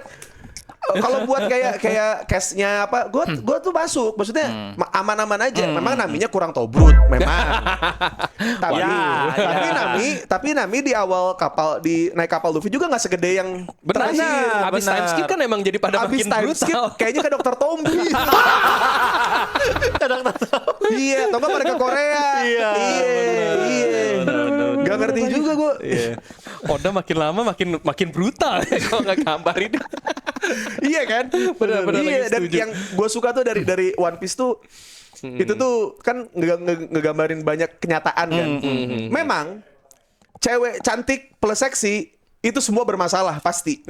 kalau buat kayak case-nya apa, gua tuh masuk. Maksudnya aman-aman aja. Memang Naminya kurang tobrut, memang. tapi Nami di awal naik kapal Luffy juga nggak segede yang terakhir. Habis time skip kan emang jadi pada Abis makin time brutal. skip kayaknya ke Dokter Tombi. Iya, atau nggak mereka Korea. Iya. Gak ngerti juga gue. Oda makin lama makin brutal ya kalau nggak gambar ini. Iya kan? Benar-benar Iya, lagi dan setuju. yang gue suka tuh dari One Piece tuh itu tuh kan ngegambarin banyak kenyataan kan. Memang cewek cantik plus seksi itu semua bermasalah pasti.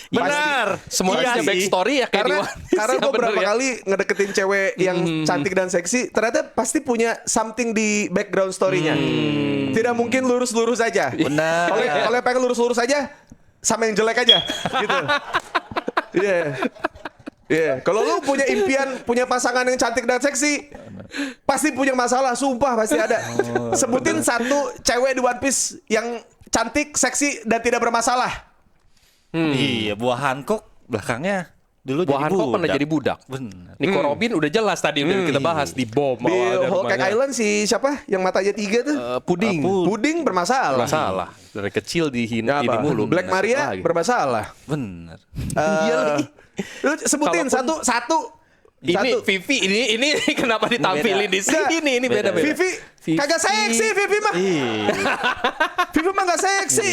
Benar. Semuanya Iya back sih. story ya kayak di Karena One Piece. karena Ya, gue bener berapa ya. kali ngedeketin cewek yang cantik dan seksi, ternyata pasti punya something di background story-nya. Tidak mungkin lurus-lurus aja. Benar. Kalau pengen lurus-lurus aja, sama yang jelek aja, gitu. Iya. Iya. Kalau lu punya impian punya pasangan yang cantik dan seksi, pasti punya masalah, sumpah pasti ada. Sebutin satu cewek di One Piece yang cantik, seksi dan tidak bermasalah. Iya, buah Hancock belakangnya dulu Buah jadi Hancock budak. pernah jadi budak. Bener. Nico Robin udah jelas tadi udah kita bahas di bom Di awalnya Whole Cake rumahnya. Island si siapa yang matanya 3 tuh? Puding. Puding bermasalah. Masalah. Dari kecil Ya, ini apa? mulu. Black Maria Lagi. bermasalah. Bener. Iya lagi. Lu sebutin Kalaupun- satu. Ini Vivi ini kenapa ditampilin di sini? Ini beda. Vivi kagak seksi Vivi mah. Vivi mah gak seksi.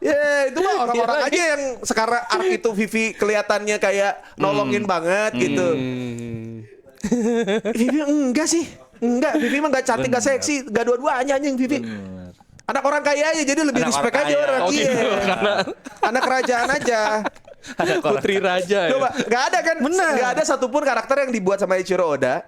Ya itu mah orang-orang aja yang sekarang arc itu Vivi kelihatannya kayak nolongin banget gitu. Vivi enggak sih. Enggak, Vivi mah gak cantik, gak seksi, gak dua-duanya anjing Vivi. Anak orang kaya aja jadi lebih Anak respect orang aja kaya. orang. Oh, Iya. gitu, karena Anak kerajaan aja. Putri Raja ya. Coba, nggak ada kan? Nggak ada satupun karakter yang dibuat sama Eiichiro Oda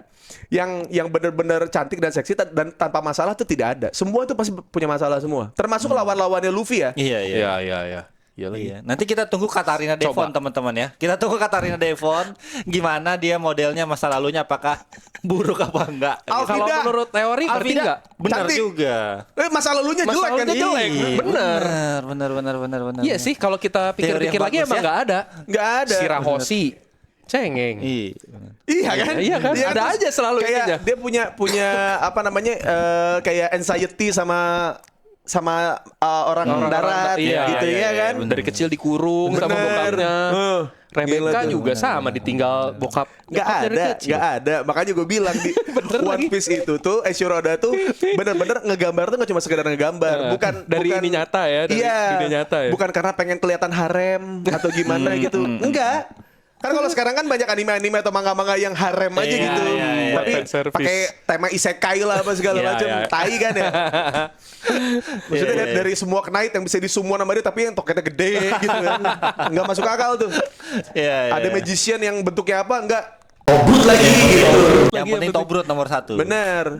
yang benar-benar cantik dan seksi dan tanpa masalah tuh tidak ada. Semua itu pasti punya masalah semua. Termasuk lawan-lawannya Luffy ya. Iya, iya. Iya. Iya lagi. Iya. Nanti kita tunggu Katarina Devon teman-teman ya. Kita tunggu Katarina Devon gimana dia modelnya masa lalunya apakah buruk apa enggak. Kalau Alvida. menurut teori berarti Alvida enggak? benar Cantik. juga. Masa lalunya jelek kan? lalunya jelek. Bener. Bener. Iya sih kalau kita pikir-pikir Teori lagi yang emang bagus ya. nggak ada. Nggak ada. Shirahoshi, cengeng. Iya. Iya kan? Iya kan? Ada terus aja selalu kayak ininya. dia punya apa namanya kayak anxiety sama orang darat Iya, gitu iya, ya iya, kan? Dari kecil dikurung sama Bener. bokapnya. Rebecca Gila tuh. juga sama ditinggal bokap. Nggak nyokap dari ada, kecil. nggak ada. Makanya gue bilang di One Piece itu tuh Eiichiro Oda tuh bener-bener ngegambar tuh nggak cuma sekedar ngegambar, bukan dari bukan, ini nyata ya, dari iya, dunia nyata ya. bukan karena pengen kelihatan harem atau gimana gitu, enggak. Kan kalau sekarang kan banyak anime-anime atau manga-manga yang harem aja Iya, gitu, iya, iya. tapi Fan service. pakai tema isekai lah apa segala Iya, macam, iya. tai kan ya. Maksudnya Iya, iya. dari semua knight yang bisa disummon sama dia tapi yang toketnya gede gitu kan, nggak masuk akal tuh. Iya, Ada iya. magician yang bentuknya apa enggak Tobrut lagi gitu. Yang penting Tobrut nomor 1. Bener.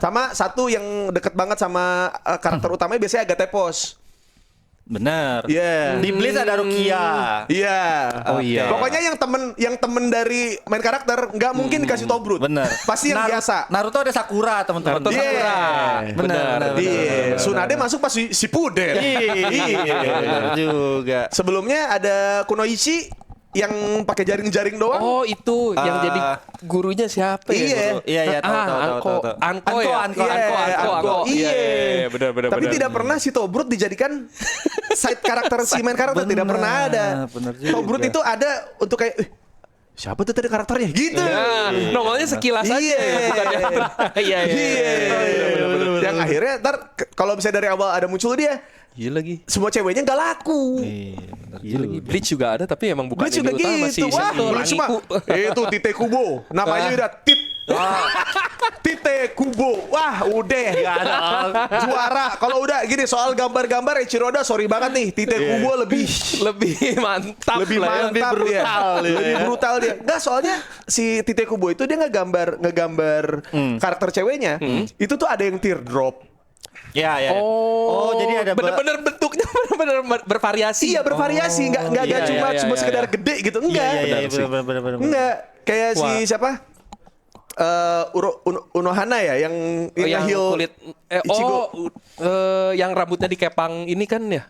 Sama satu yang deket banget sama karakter utamanya biasanya Agatepos. Bener. Iya. Di Bleach ada Rukia. Iya. Oh iya. Pokoknya yang temen dari main karakter nggak mungkin dikasih Tobrut. Bener. Pasti yang biasa. Naruto ada Sakura teman-teman. Naruto Iya. Sakura. Bener. Iya. Tsunade masuk pas si Puden. Iya. Bener juga. Sebelumnya ada Kunoichi yang pakai jaring-jaring doang. Oh itu yang jadi gurunya siapa ya? Iya. Guru? Iya, tahu. Anko ya? Anko. Iya, Iya. benar. Tapi tidak pernah si Tobrut dijadikan side karakter si main karakter, tidak pernah ada. bener juga. Tobrut itu ada untuk kayak siapa tuh tadi karakternya gitu. Nah, normalnya sekilas aja Iya. ya, bukan yang Iya. Iya. Yang akhirnya ntar kalau bisa dari awal ada muncul dia, Iya lagi. semua ceweknya nggak laku. Iya lagi. Bleach juga ada tapi emang bukan Bleach juga ini utama sih. gitu. Wah, Bleach mah itu Tite Kubo. Namanya udah Tite Kubo. Wah, udah gak ada juara. Kalau udah gini soal gambar-gambar Eiichiro Oda sorry banget nih. Tite Kubo lebih mantap lebih lah ya. mantap dia. Lebih brutal dia. Enggak, soalnya si Tite Kubo itu dia ngegambar karakter ceweknya. Itu tuh ada yang teardrop. Ya. Oh, jadi ada bener-bener bentuknya bener-bener bervariasi. Iya, bervariasi, enggak iya, cuma iya, sekedar iya. gede gitu. Enggak. Iya, bener. Enggak. Kayak si Wah. siapa? Unohana ya yang yang heel kulit Ichigo. yang rambutnya dikepang ini kan ya?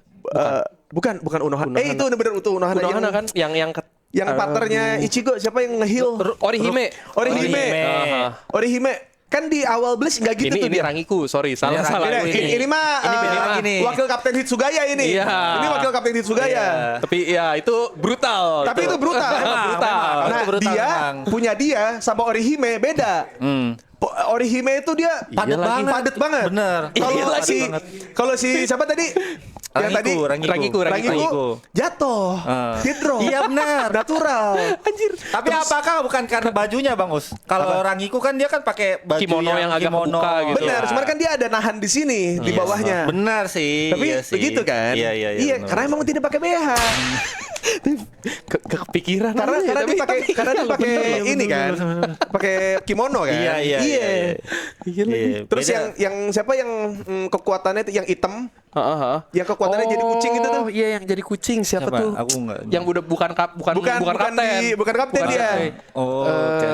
Bukan Unohana. Itu bener itu Unohana, Unohana kan yang partnernya Ichigo siapa yang nge-heal? Orihime. Orihime. Kan di awal Bleach enggak gitu tuh Ini dia. Rangiku, sorry, salah. Ini mah wakil kapten Hitsugaya ini. Iya. Ini wakil kapten Hitsugaya. Tapi ya itu brutal. Tapi itu brutal. Brutal. Nah, Itu brutal dia memang. punya dia sama Orihime beda. Orihime itu dia padet banget. Bener. Kalau si siapa tadi? Yang tadi Rangiku. jatuh. Hidro. Iya benar. Natural. Anjir. Tapi apakah bukan karena bajunya Bang Us? Kalau Rangiku kan dia kan pakai baju Kimono yang agak kebuka gitu. Benar, Iya. cuman kan dia ada nahan di sini di bawahnya. Benar sih. Tapi iya sih. begitu kan? Iya, benar. karena emang tidak pakai BH. Kepikiran karena aja, dia pakai bener. ini kan. Pakai kimono kan? Iya. Terus Beda. yang siapa yang kekuatannya itu yang hitam? Yang kekuatannya jadi kucing itu tuh. Iya, yang jadi kucing siapa tuh? Aku enggak. Yang udah bukan kapten. Bukan kapten dia. Oh, oke.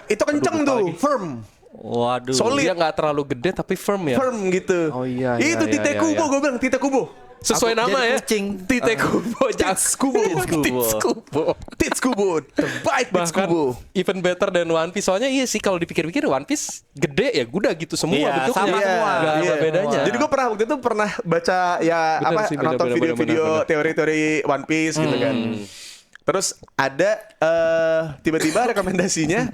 Itu kenceng tuh, firm. Waduh. Solid. Dia nggak terlalu gede tapi firm ya. Firm gitu. Oh iya. Itu Tite Kubo, gue bilang Tite Kubo. Sesuai Aku nama jadi ya. kucing. Tite Kubo. Tits Kubo. Tits Kubo. Terbaik Tits Bahkan Kubo. even better than One Piece. Soalnya iya sih kalau dipikir-pikir One Piece gede ya udah gitu semua Iya, bentuknya. sama semua. Nggak ada Iya. bedanya. Jadi gue waktu itu pernah baca ya Bener sih, bener, nonton bener, video-video bener. teori-teori One Piece gitu kan. Terus ada tiba-tiba rekomendasinya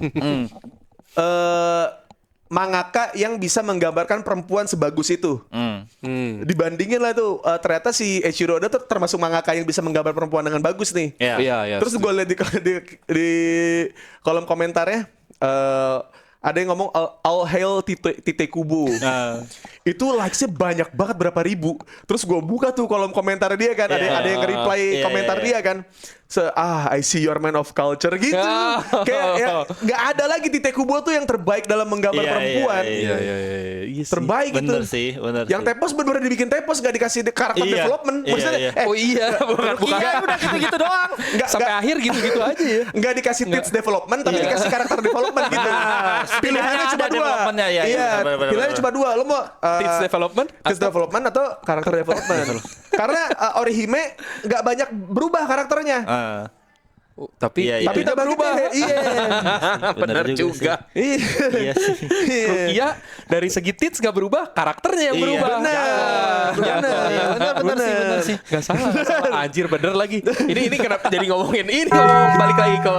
mangaka yang bisa menggambarkan perempuan sebagus itu. Dibandingin lah tuh ternyata si Eiichiro Oda tuh termasuk mangaka yang bisa menggambar perempuan dengan bagus nih. Iya. Iya. Terus gue lihat di kolom komentarnya ada yang ngomong all hail Tite Kubo. Itu likes-nya banyak banget berapa ribu. Terus gue buka tuh kolom komentar dia kan, ada yang nge-reply komentar dia kan. I see your man of culture gitu. Kayak ya nggak ada lagi Tite Kubo tuh yang terbaik dalam menggambar perempuan. Iya. Terbaik gitu. Bener sih, bener Yang sih. tepos bener-bener dibikin tepos gak dikasih karakter Iya. development. Iya, Maksudnya iya. Oh iya, bukan. Iya, udah gitu-gitu doang. Sampai akhir gitu-gitu aja ya. nggak dikasih tits development tapi dikasih karakter development gitu. Pilihannya cuma ada dua. developmentnya, iya, Iya, bener. pilihannya cuma dua. Lo mau Tits development? tits development atau karakter development? Karena Orihime nggak banyak berubah karakternya. Tapi Iya, Tapi tak berubah. Iya. benar juga. Iya sih. Iya, dari segi tits gak berubah, karakternya yang Iya. berubah. Bener sih. Gak salah. Anjir bener lagi. Ini kenapa jadi ngomongin ini? Balik lagi ke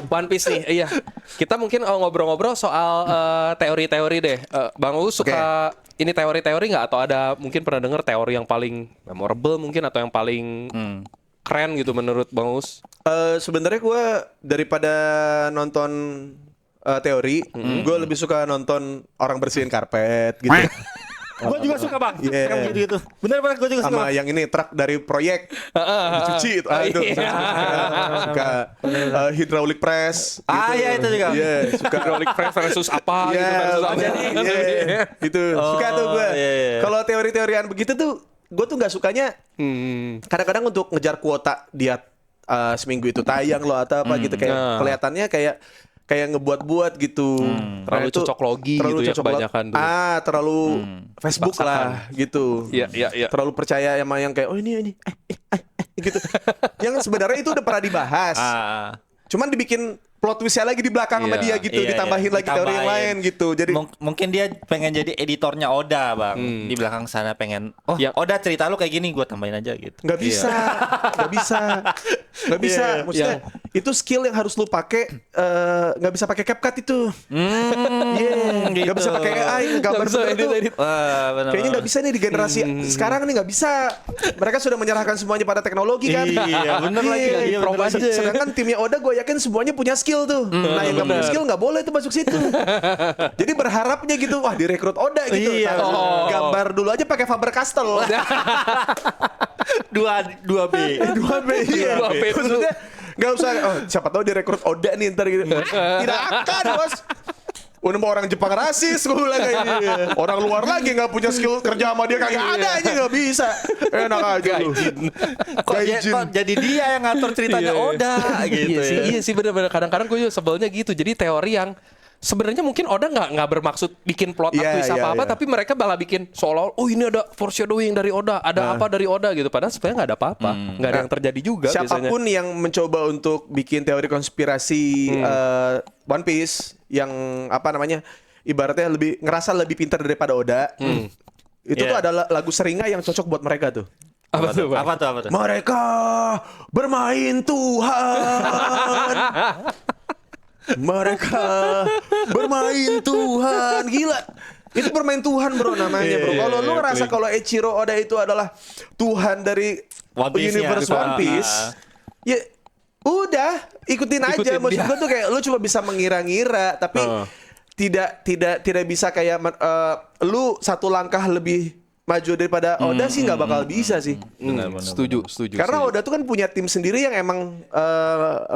One Piece nih. Iya. Kita mungkin ngobrol-ngobrol soal teori-teori deh. Bang Uus suka ini teori-teori nggak? Atau ada mungkin pernah dengar teori yang paling memorable mungkin atau yang paling keren gitu menurut Bang Uus? Sebenarnya gue daripada nonton teori, gue lebih suka nonton orang bersihin karpet gitu. Gue juga suka Bang. Iya. Yang gitu. Bener gue juga suka. Sama yang ini truk dari proyek dicuci itu, aduh, suka hydraulic press. Iya itu juga. Iya, suka Hydraulic press versus apa gitu Iya, versus apa. itu suka tuh gue. iya. Kalau teori-teorian begitu tuh, gue tuh nggak sukanya. Kadang-kadang untuk ngejar kuota dia seminggu itu tayang loh atau apa gitu kayak kelihatannya kayak ngebuat-buat gitu. Terlalu cocok logi gitu ya kebanyakan tuh. Terlalu Facebook lah gitu. Iya. Terlalu percaya sama yang kayak oh ini gitu. Yang sebenarnya itu udah pernah dibahas. Cuman dibikin plot twist-nya lagi di belakang sama dia gitu, ditambahin lagi teori yang lain gitu. Jadi mungkin dia pengen jadi editornya Oda Bang. Di belakang sana pengen Oda cerita lu kayak gini, gue tambahin aja gitu. nggak bisa. Maksudnya itu skill yang harus lu pakai. Nggak bisa pakai CapCut itu. Nggak bisa pakai AI gambar itu. Kayaknya nggak bisa nih di generasi sekarang nih nggak bisa. Mereka sudah menyerahkan semuanya pada teknologi kan. Iya, bener lagi. Iya, Prop bener aja. lagi. Sedangkan timnya Oda gue yakin semuanya punya skill tuh. Nah yang nggak punya skill nggak boleh tuh masuk situ. Jadi berharapnya gitu, wah direkrut Oda gitu. Iya, Gambar dulu aja pakai Faber-Castell. 2B. 2B. Iya. 2B. Maksudnya nggak usah. Oh, siapa tahu direkrut Oda nih ntar gitu. Tidak akan bos. Udah mau orang Jepang rasis gue bilang kayak gini. Orang luar lagi nggak punya skill kerja sama dia kagak ada aja nggak bisa. Enak aja lu. Kok jadi dia yang ngatur ceritanya Oda gitu. Iya sih benar-benar kadang-kadang gue juga sebelnya gitu. Jadi teori yang sebenarnya mungkin Oda nggak bermaksud bikin plot twist apa-apa, tapi mereka malah bikin seolah oh ini ada foreshadowing dari Oda, ada apa dari Oda gitu. Padahal sebenarnya nggak ada apa-apa, nggak ada yang terjadi juga. Siapapun biasanya. yang mencoba untuk bikin teori konspirasi One Piece yang apa namanya, ibaratnya ngerasa lebih pintar daripada Oda, itu tuh adalah lagu Seringa yang cocok buat mereka tuh. Apa tuh? Mereka bermain Tuhan. Mereka bermain Tuhan. Gila. Itu bermain Tuhan bro namanya bro. Kalau lu ngerasa kalau Eiichiro Oda itu adalah Tuhan dari universe One Piece, ya udah ikutin aja. Maksud gue tuh kayak lu cuma bisa mengira-ngira, tapi tidak bisa kayak lu satu langkah lebih maju daripada Oda sih nggak bakal bisa sih. Benar. Setuju. Karena Oda tuh kan punya tim sendiri yang emang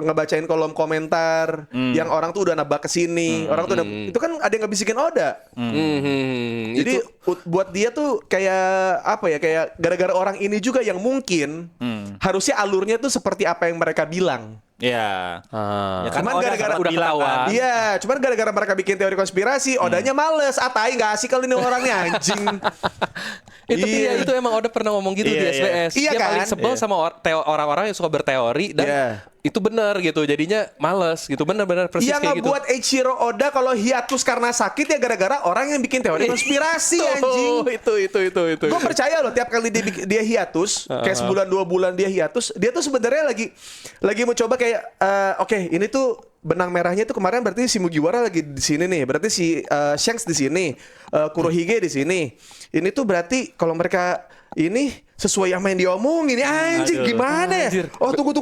ngebacain kolom komentar, yang orang tuh udah nebak ke sini, orang tuh itu kan ada yang ngebisikin Oda. Jadi buat dia tuh kayak apa ya, kayak gara-gara orang ini juga yang mungkin harusnya alurnya tuh seperti apa yang mereka bilang. Ya. Ya kan Cuman gara-gara udah ketahuan. Iya, cuman gara-gara mereka bikin teori konspirasi, Odanya males. Tai nggak asik kali ini orangnya anjing. Itu emang Oda pernah ngomong gitu di SBS. Iya Dia kan? paling sebel sama orang-orang yang suka berteori dan itu benar gitu. Jadinya males gitu. Benar-benar persis Yang kayak gitu. ngebuat Eiichiro Oda kalau hiatus karena sakit ya gara-gara orang yang bikin teori konspirasi anjing. Itu. Gue percaya loh, tiap kali dia hiatus, kayak sebulan 2 bulan dia hiatus, dia tuh sebenarnya lagi mencoba kayak oke, ini tuh benang merahnya tuh kemarin berarti si Mugiwara lagi di sini nih, berarti si Shanks di sini, Kurohige di sini. Ini tuh berarti kalau mereka ini sesuai yang main diomongin, ini anjing gimana ya? Oh tunggu.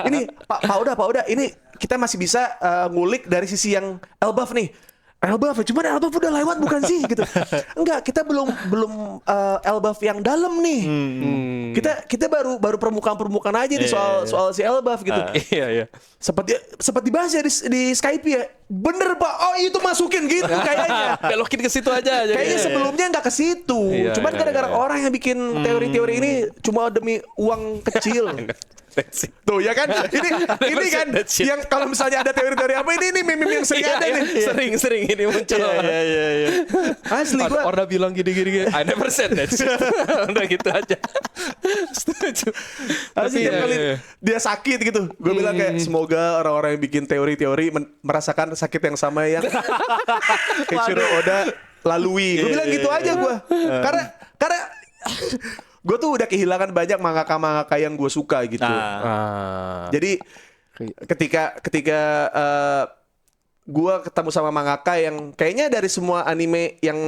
Ini Pak Oda, ini kita masih bisa ngulik dari sisi yang Elbaf nih. Elbaf, cuman Elbaf udah lewat bukan sih gitu. Enggak, kita belum Elbaf yang dalam nih. Kita baru permukaan aja nih soal si Elbaf gitu. Iya. Sempat dibahas ya di Skype ya. Bener Pak, oh itu masukin gitu kayaknya. Belokin ke situ aja. Kayaknya sebelumnya nggak ke situ. Cuman gara-gara orang yang bikin teori-teori ini cuma demi uang kecil. Tuh ya kan, ini kan yang kalau misalnya ada teori-teori apa ini meme yang sering ada nih. Sering ini muncul. Iya. Asli gua. Orda bilang gini. I never said that. Udah gitu aja. Setuju. Asli tiap kali dia sakit gitu, gue bilang kayak semoga orang-orang yang bikin teori-teori merasakan sakit yang sama yang Eiichiro Oda lalui. Gue bilang gitu aja gue. Karena gue tuh udah kehilangan banyak mangaka yang gue suka gitu. Jadi ketika gue ketemu sama mangaka yang kayaknya dari semua anime yang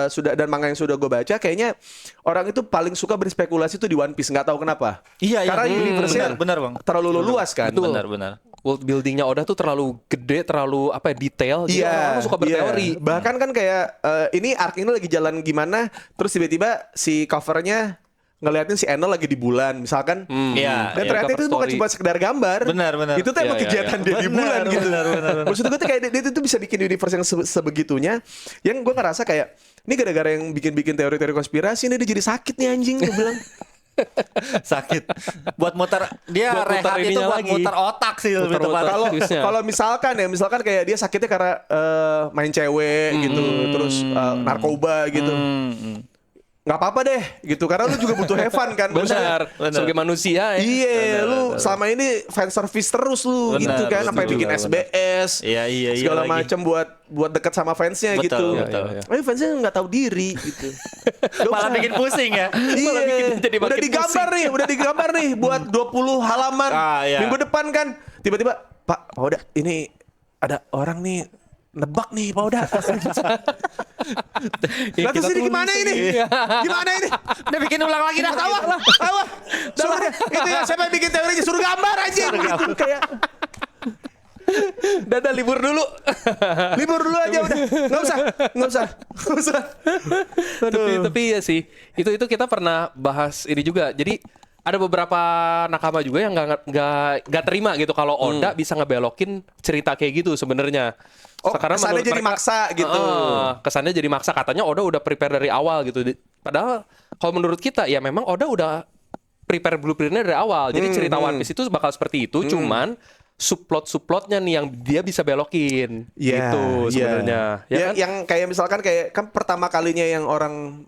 sudah dan manga yang sudah gue baca, kayaknya orang itu paling suka berspekulasi tuh di One Piece, nggak tahu kenapa. Iya. Karena universe-nya benar Bang. terlalu luas kan. Benar. World buildingnya Oda tuh terlalu gede, terlalu detail. Jadi orang suka berteori. Bahkan kan kayak ini arc ini lagi jalan gimana, terus tiba-tiba si covernya ngeliatin si Enel lagi di bulan, misalkan. Iya. Dan ternyata itu bukan cuma sekedar gambar. Benar. Itu tuh emang kegiatan dia di bulan gitu. Maksud gue tuh kayak dia tuh bisa bikin universe yang sebegitunya. Yang gue ngerasa kayak ini gara-gara yang bikin teori-teori konspirasi ini dia jadi sakit nih anjing, gue bilang. Sakit buat muter dia Buat muter rehat itu ininya buat lagi. muter otak sih lebih tepat. Kalau misalkan kayak dia sakitnya karena main cewek gitu, terus narkoba gitu. Nggak apa-apa deh gitu, karena lu juga butuh have fun kan. Benar. Sebagai manusia ya. Iya, lu selama ini fan service terus lu gitu kan, sampai bikin SBS, Iya segala lagi. macam buat dekat sama fansnya gitu. Betul. Tapi fansnya nggak tahu diri gitu. Malah bikin pusing ya. Iya, jadi udah digambar nih buat 20 halaman iya. minggu depan kan. Tiba-tiba, Pak Oda, ini ada orang nih nebak nih Pak Oda. Nah terus ini gimana ini? Gimana ini? Udah bikin ulang lagi dah. Tawa. Suruh dia. Itu ya siapa yang bikin teorinya, suruh gambar aja gitu kayak. Dadah libur dulu. Libur dulu aja udah. Enggak usah. Tapi ya sih, itu kita pernah bahas ini juga. Jadi ada beberapa nakama juga yang nggak terima gitu kalau Oda bisa ngebelokin cerita kayak gitu sebenarnya. Karena kesannya jadi maksa gitu. Kesannya jadi maksa, katanya Oda udah prepare dari awal gitu. Padahal kalau menurut kita ya memang Oda udah prepare blueprintnya dari awal. Jadi cerita One Piece itu bakal seperti itu, cuman subplotnya nih yang dia bisa belokin. Iya, Gitu iya. sebenarnya. Ya kan? Yang kayak misalkan kayak kan pertama kalinya yang orang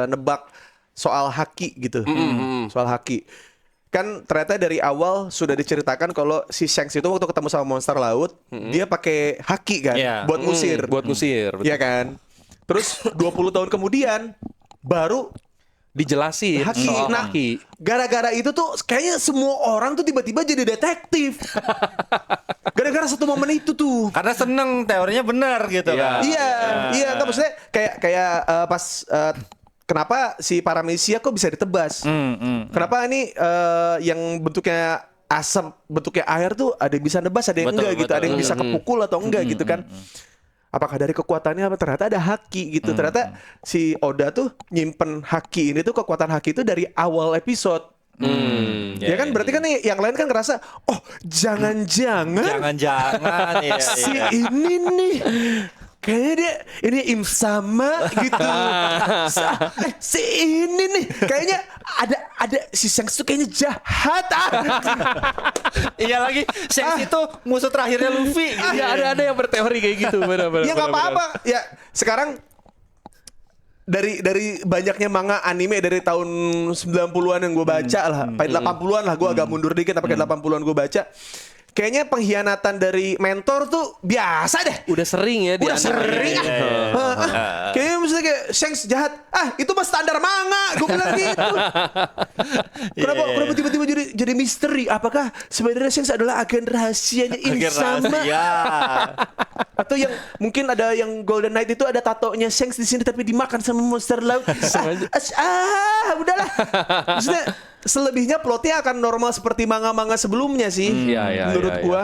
nebak soal haki gitu. Soal haki. Kan ternyata dari awal sudah diceritakan kalau si Shanks itu waktu ketemu sama monster laut, dia pakai haki kan Iya. buat ngusir. Buat ngusir. betul. Iya kan? Terus 20 tahun kemudian baru Dijelasin haki. soal Nah, haki. gara-gara itu tuh kayaknya semua orang tuh tiba-tiba jadi detektif. Gara-gara satu momen itu tuh. Karena seneng teorinya benar gitu Iya. kan. Iya, enggak maksudnya kayak pas kenapa si Paramecia kok bisa ditebas? Kenapa ini yang bentuknya asam, bentuknya air tuh ada yang bisa nebas, ada yang Betul, enggak gitu, betul. ada yang bisa kepukul atau enggak gitu kan? Apakah dari kekuatannya apa? Ternyata ada haki gitu. Ternyata si Oda tuh nyimpen haki ini tuh, kekuatan haki itu dari awal episode. Ya kan berarti kan nih yang lain kan ngerasa, oh jangan-jangan Jangan-jangan ya. si ini nih kayaknya dia ini Imsama gitu. Si ini nih kayaknya ada si Shanks tuh kayaknya jahat. Iya lagi, Shanks itu musuh terakhirnya Luffy. Iya ada yang berteori kayak gitu. Benar-benar. Ya nggak apa-apa. Ya sekarang dari banyaknya manga anime dari tahun 90-an yang gue baca lah, sampai 80-an lah, gue agak mundur dikit sampai ke 80-an gue baca. Kayaknya pengkhianatan dari mentor tuh biasa deh. Udah sering ya di Udah anime. sering. Kayaknya misalnya kayak Shanks jahat. Itu mah standar manga. Gue bilang gitu. Kenapa tiba-tiba jadi misteri? Apakah sebenarnya Shanks adalah agen rahasianya Insama? Atau yang mungkin ada yang Golden Knight itu ada tatonya Shanks di sini tapi dimakan sama monster laut. Udahlah. Maksudnya selebihnya plotnya akan normal seperti manga-manga sebelumnya sih. Iya, menurut iya, gua.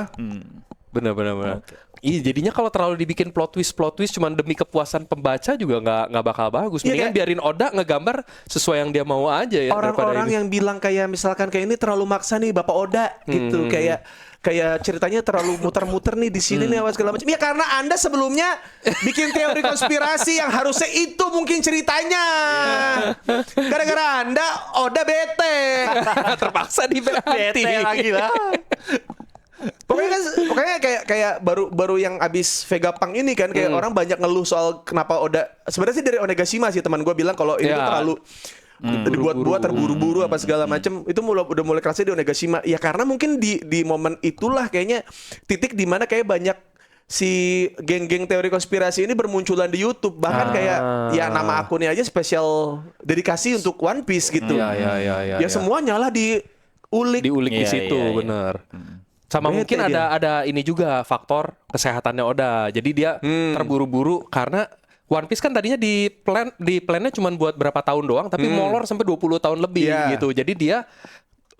Benar. Iya, jadinya kalau terlalu dibikin plot twist cuman demi kepuasan pembaca juga nggak bakal bagus. Iya, Mendingan kayak- biarin Oda ngegambar sesuai yang dia mau aja ya. daripada Orang-orang ini. yang bilang kayak misalkan kayak ini terlalu maksa nih Bapak Oda gitu, kayak ceritanya terlalu muter-muter nih di sini nih apa segala macam. Ya karena Anda sebelumnya bikin teori konspirasi yang harusnya itu mungkin ceritanya. Gara-gara Anda Oda bete. terpaksa dibanting. Bete lagi lah. Pokoknya kayak baru yang abis Vegapunk ini kan kayak orang banyak ngeluh soal kenapa Oda. Sebenarnya sih dari Onigashima sih teman gue bilang kalau ini tuh Ya. terlalu dibuat-buat terburu-buru apa segala macam. Itu udah mulai kerasa di Onigashima. Ya karena mungkin di momen itulah kayaknya titik di mana kayak banyak si geng-geng teori konspirasi ini bermunculan di YouTube. Bahkan kayak ya nama akunnya aja spesial dedikasi untuk One Piece gitu. Iya. Ya semua nyala diulik. Diulik di Iya, situ, iya, iya. bener. Sama Bete mungkin dia. ada ini juga faktor kesehatannya Oda. Jadi dia terburu-buru karena One Piece kan tadinya plannya cuma buat berapa tahun doang, tapi molor sampai 20 tahun lebih Iya. gitu. Jadi dia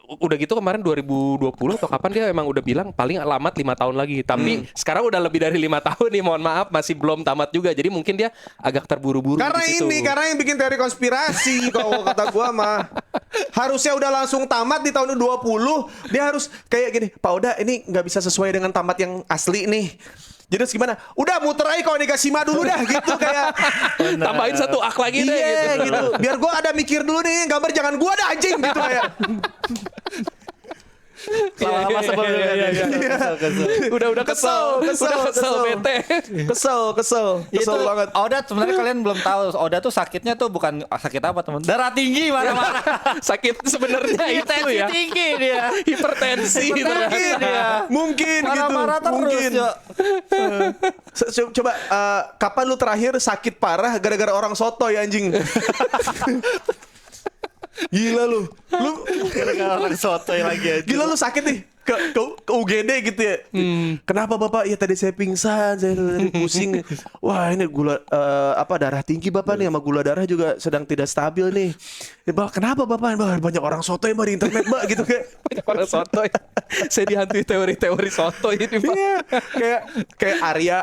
udah gitu kemarin 2020 atau kapan dia emang udah bilang paling lambat 5 tahun lagi. Tapi sekarang udah lebih dari 5 tahun nih, mohon maaf masih belum tamat juga. Jadi mungkin dia agak terburu-buru Karena di situ. karena yang bikin teori konspirasi kalau kata gua mah harusnya udah langsung tamat di tahun 20. Dia harus kayak gini, Pak Oda ini nggak bisa sesuai dengan tamat yang asli nih. Jadi terus gimana? Udah muter aja kalau Onigashima dulu dah gitu kayak. Tambahin satu ak lagi deh Iya gitu. gitu. Biar gua ada mikir dulu nih, gambar jangan gua dah anjing gitu kayak. Lama-lama sebelumnya. Udah kesel, bete. Kesel banget. Oda sebenarnya kalian belum tahu. Oda tuh sakitnya tuh bukan sakit apa teman? Darah tinggi mana-mana. Sakit sebenarnya itu Tensi ya. tinggi dia. Hipertensi Mungkin dia. Mungkin gitu. Marah-marah terus. Mungkin. Yuk. Coba kapan lu terakhir sakit parah gara-gara orang soto ya anjing? Gila lu. Gara-gara orang sotoy lagi aja. Gila lu sakit nih ke UGD gitu ya. Kenapa Bapak? Ya tadi saya pingsan, saya tadi pusing. Wah, ini gula darah tinggi Bapak nih, sama gula darah juga sedang tidak stabil nih. Ya, Bapak, kenapa Bapak? Banyak orang sotoy di internet, Mbak, gitu kayak. Orang sotoy. Saya dihantui teori-teori sotoy ini, Pak. Iya, kayak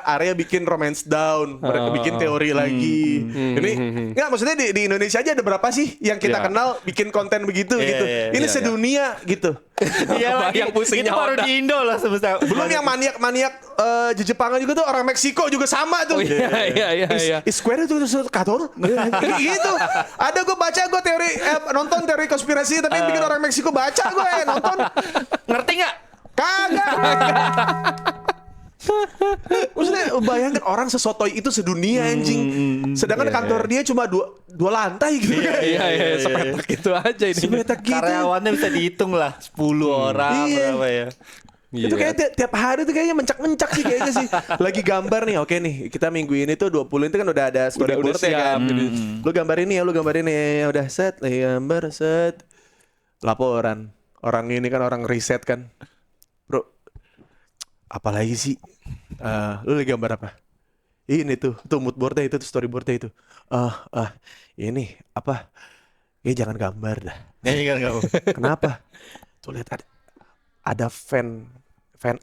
Arya bikin Romance Down, mereka bikin teori lagi. Ini nggak maksudnya di Indonesia aja ada berapa sih yang kita Ya. kenal bikin konten begitu gitu. iya, Ini iya, sedunia gitu. Iya lagi. Yang pusingnya Itu baru Oda. di Indo lah sebetulnya. Belum yang maniak-maniak Jepangan juga tuh orang Meksiko juga sama tuh. Oh iya. Square itu kator gitu. Ada gue baca gue teori nonton teori konspirasi tapi bikin orang Meksiko baca gue nonton. Ngerti nggak? Kagak. Maksudnya bayangkan orang sesotoy itu sedunia anjing. Sedangkan kantor dia cuma dua lantai gitu. Iya, sepetak itu aja ini. Sepetak gitu. Karyawannya bisa dihitung lah 10 orang Iya. berapa ya. Itu kayak tiap hari tuh kayaknya mencak-mencak sih kayaknya sih. Lagi gambar nih, oke nih. Kita minggu ini tuh 20 itu kan udah ada storyboard ya kan. Lu gambar ini ya, udah set, lagi gambar set. Laporan. Orang ini kan orang riset kan. Bro, apalagi sih? Lu lagi gambar apa? Ini tuh mood boardnya itu, storyboardnya itu. Ini apa? Jangan gambar dah. Iya kan kamu. Kenapa? Tuh lihat ada fan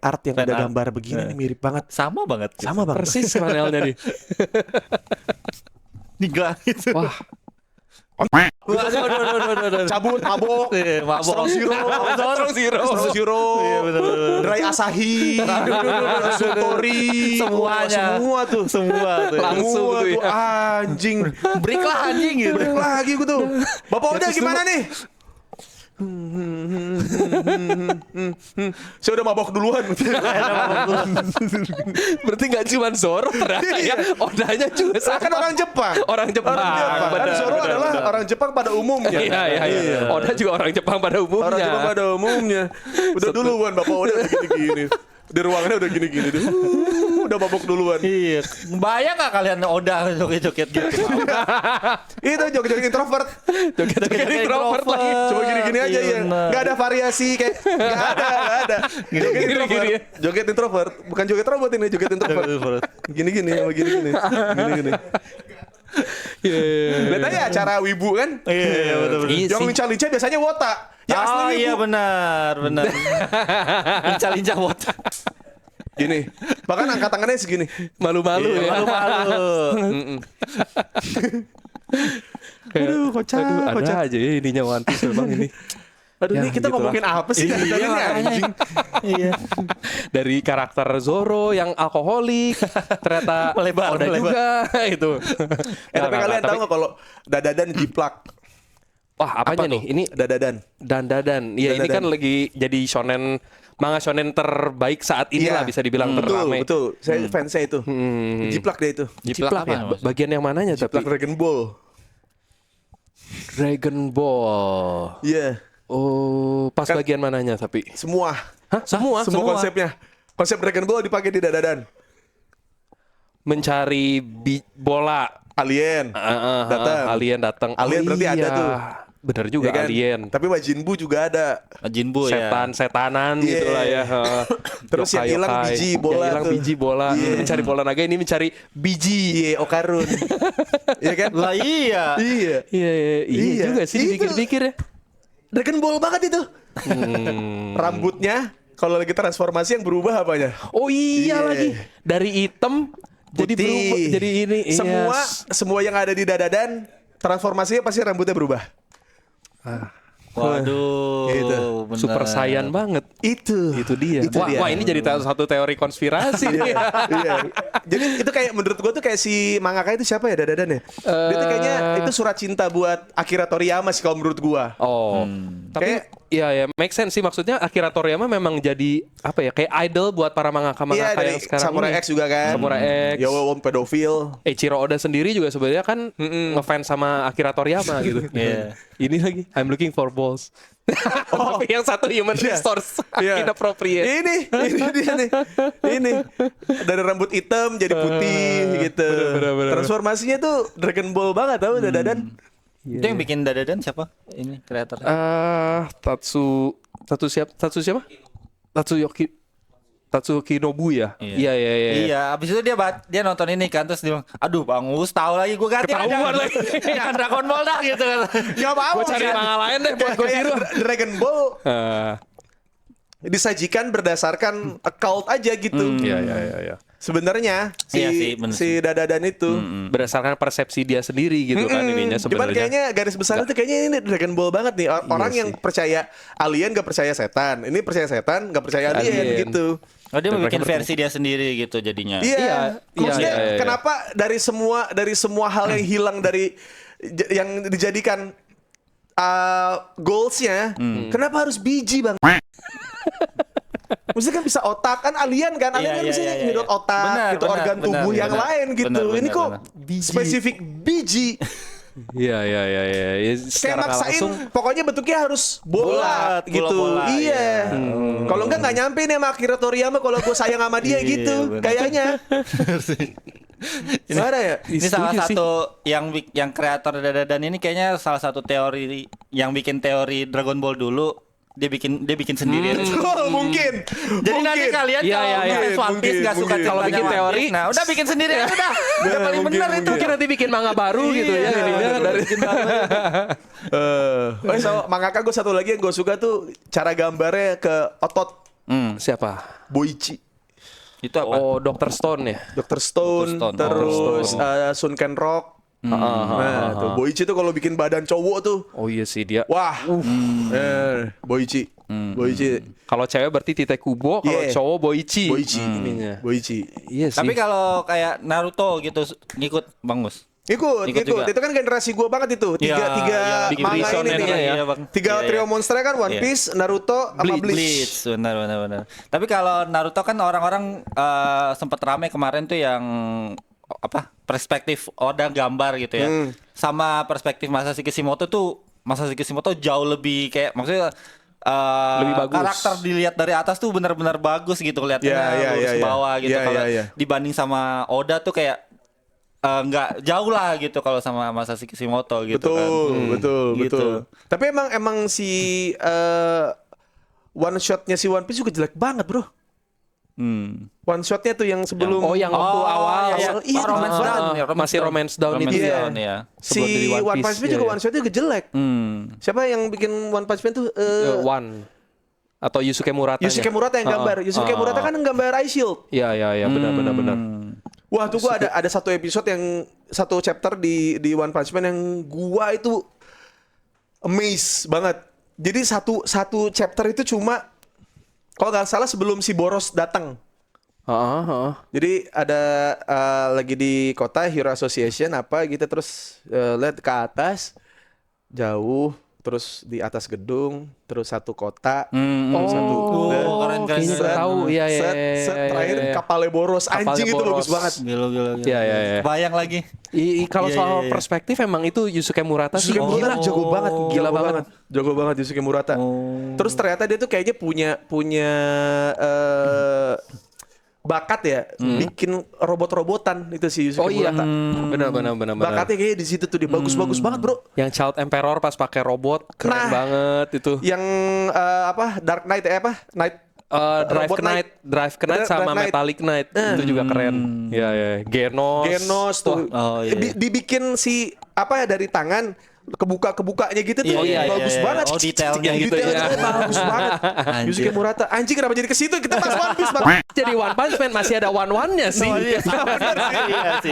art yang Fan udah art. gambar begini nih mirip banget. Sama banget. Sama banget. Persis panelnya nih. Tinggal itu. Wah, Cabut, mabok, strong zero, Iya benar. dry asahi, suntory, Semuanya. semua tuh. Langsung Semua tuh ya. anjing. Break lah anjing gitu. Break lagi gue tuh. Bapak udah gimana nih? Saya udah mabok duluan. berarti nggak cuma Zoro ternyata ya. Odanya juga Saya kan sama. orang Jepang. Orang Jepang. Kan Zoro adalah orang Jepang pada umumnya. Iya. Oda juga orang Jepang pada umumnya. Orang Jepang pada umumnya. Udah duluan Bapak udah gini-gini. Di ruangannya udah gini-gini tuh. Udah mabok duluan. Iya. Bayang nggak kalian Oda joget-joget gitu? Itu joget-joget introvert. Joget-joget introvert lagi. Coba gini-gini aja Iya, ya. benar. Gak ada variasi kayak gak ada. Joget introvert. Gini-gini. Joget introvert. Bukan joget robot ini, joget introvert. Gini-gini sama gini-gini. Gini-gini. Lihat aja acara wibu kan. Iya betul. Iya Yang sih. lincah-lincah biasanya wota. Yang asli Oh wibu. iya benar. Lincah-lincah wota. Gini. Bahkan angkat tangannya segini. Malu-malu ya. Malu-malu. Aduh, kocak. Ada aja ya ininya One Piece memang ini. Aduh, Ya, ini kita gitulah. ngomongin apa sih? Iya, Dari ini makanya. anjing. Iya. Dari karakter Zoro yang alkoholik ternyata Melebar. juga itu. Tapi kalian tahu nggak kalau dadadan jiplak? Wah, apanya nih? Ini Dadadan. Dandadan. Iya, ini Dandadan. kan lagi jadi manga shonen terbaik saat ini lah bisa dibilang terramai. Betul. Saya fansnya itu. Jiplak dia itu. Jiplak ya? apa? Bagian yang mananya tapi? Jiplak Dragon Ball. Dragon Ball. Iya. Oh, pas Kan- bagian mananya tapi? Semua. Hah? Semua? Semua konsepnya. Konsep Dragon Ball dipakai di dadadan. Mencari bola. Alien. Datang. Alien datang. Alien berarti ada tuh. Bener juga Iya kan? alien. Tapi Majin Buu juga ada. Jinbu ya. Setan-setanan Iya. gitu lah ya. Terus yang hilang Yokai-yokai. biji bola Yang hilang tuh. biji bola. Iya. Mencari bola naga, ini mencari biji. Iya, Okarun. Iya kan? Lah iya. Iya. Iya juga sih Itu- dipikir-pikir ya. Dragon Ball banget itu. Rambutnya kalau lagi transformasi yang berubah apanya? Oh iya Iya. lagi. Dari hitam jadi Putih. berubah jadi ini. Semua yang ada di dadadan transformasinya pasti rambutnya berubah. Waduh. Gitu. bener. Super Saiyan banget. Itu Dia. Itu dia. Wah, ini jadi satu teori konspirasi nih. Iya. Jadi itu kayak menurut gua tuh kayak si mangaka itu siapa ya dadadan ya? Dia tuh kayaknya itu surat cinta buat Akira Toriyama sih kalau menurut gua. Oh. Tapi Kayak- ya make sense sih, maksudnya Akira Toriyama memang jadi apa ya, kayak idol buat para mangaka-mangaka Dari yang sekarang Samurai ini. X juga kan. Samurai X. Yowon pedofil. Eiichiro Oda sendiri juga sebenarnya kan ngefans sama Akira Toriyama gitu. Iya. Ini lagi I'm looking for balls. Tapi yang satu human resource Iya. inappropriate. Ini dia nih. Ini dari rambut hitam jadi putih gitu. bener. Transformasinya tuh Dragon Ball banget tau dadadan. Itu yang bikin dadadan siapa? Ini kreator. Tatsu siapa? Tatsuki Nobu ya? Iya. Iya, abis itu dia nonton ini kan terus dia bilang, aduh Bang Us tahu lagi gue ganti Ketahuan aja. lagi. Jangan Dragon Ball dah gitu kan. Gak apa-apa. Gue cari manga lain deh buat gue Kayak tiru. Dragon Ball disajikan berdasarkan occult aja gitu. Iya. sebenarnya Iya sih, bener si Dadadan itu. Berdasarkan persepsi dia sendiri gitu kan ininya Cuman sebenarnya. kayaknya garis besar itu kayaknya ini Dragon Ball banget nih. Orang yang percaya alien gak percaya setan. Ini percaya setan gak percaya alien, Alien. gitu. Oh, dia Dan mau bikin mereka versi dia sendiri gitu jadinya. Iya. Maksudnya iya. kenapa dari semua hal yang hilang dari yang dijadikan goalsnya, kenapa harus biji bang? Maksudnya kan bisa otak kan alien kan Iya, kan iya, bisa iya, iya. nyedot otak Benar, gitu benar, organ tubuh benar, yang benar. lain gitu. Benar, Ini kok benar. spesifik biji. Iya. Ya, Kayak secara nggak maksain langsung pokoknya bentuknya harus bola Bulat, gitu. bola-bola, Iya. Kalau enggak nggak nyampe nih sama Akira Toriyama kalau gue sayang sama dia Iya, gitu. benar. Kayaknya. Gimana ya? Ini salah Setuju sih. satu yang kreator Dadadan ini kayaknya salah satu teori yang bikin teori Dragon Ball dulu dia bikin sendiri. Betul, mungkin. Jadi nanti kalian Iya, kalau iya, iya. ngefans One Piece nggak suka Mungkin. Kalau ceritanya bikin One teori, Piece, nah udah bikin sendiri aja dah. Udah paling mungkin, benar itu. mungkin. mungkin nanti bikin manga baru gitu ya Iya, ininya dari so mangaka gue satu lagi yang gue suka tuh cara gambarnya ke otot siapa? Boichi, Itu apa? Oh, Dr. Stone ya. Dr. Stone, Dr. Stone. terus Sunken Rock. Nah, tuh Boichi tuh kalau bikin badan cowok tuh, Oh iya sih dia. wah, Boichi, Boichi, Kalau cewek berarti Tite Kubo, kalau Iya. cowok Boichi. Boichi, Ininya. Boichi. Iya sih. Tapi kalau kayak Naruto gitu ngikut Bang Mus. Ikut, Ikut juga. itu kan generasi gue banget itu. Tiga iya, Big manga Three ini Shonen nih. ya. Iya, Bang. Tiga Iya, trio iya. monster kan One Iya. Piece, Naruto, sama Bleach. Benar. Tapi kalau Naruto kan orang-orang sempat rame kemarin tuh yang apa perspektif Oda gambar gitu ya, sama perspektif Masashi Kishimoto tuh Masashi Kishimoto jauh lebih kayak maksudnya Lebih bagus. karakter dilihat dari atas tuh benar-benar bagus gitu kelihatannya Iya, lurus iya. bawah gitu. Iya, Kalau iya. dibanding sama Oda tuh kayak nggak jauh lah gitu kalau sama Masashi Kishimoto gitu kan. Betul. Gitu. Tapi emang si one shotnya si One Piece juga jelek banget, bro. One shotnya tuh yang sebelum Oh, yang waktu awal. iya. Iya, Romance jelek Down, banget. ya, Masih Romance Down itu Romance Iya. Down, ya. Si Sebelum jadi One Punch Man juga iya. one shotnya juga jelek. Siapa yang bikin One Punch Man tuh? One atau Yusuke Murata. Yusuke Murata yang gambar. Yusuke Murata kan gambar Eye Shield. Iya benar. Wah, tuh gua ada satu episode yang satu chapter di One Punch Man yang gua itu amazed banget. Jadi satu chapter itu cuma kalau nggak salah sebelum si Boros datang. Jadi ada lagi di kota Hero Association apa gitu terus lihat ke atas jauh terus di atas gedung terus satu kota terus satu keren. Kayaknya set, tahu. Iya. terakhir kapalnya Boros Kapalnya anjing itu Boros. bagus banget. Gila. Iya. Bayang lagi. Kalau Iya, soal iya, iya. perspektif emang itu Yusuke Murata sih Yusuke Murata gila. jago banget, Gila banget. jago banget Yusuke Murata. Terus ternyata dia tuh kayaknya punya bakat ya bikin robot-robotan itu si Yusuke Oh iya, Murata. benar. Bakatnya kayaknya di situ tuh dia bagus banget, bro. Yang Child Emperor pas pakai robot keren Nah. banget itu. Yang Dark Knight Night Drive Robot Knight, Drive sama Knight. Metallic Knight itu juga keren. Iya. Genos tuh Oh, iya. dibikin si apa ya dari tangan kebukanya gitu tuh Iya, bagus iya. banget. Oh, detailnya gitu ya. Detailnya bagus banget. Anjir. Yusuke Murata. Anjing kenapa jadi ke situ? Kita bahas One Piece, Bang. Jadi One Punch Man masih ada one-one-nya sih. Iya sih.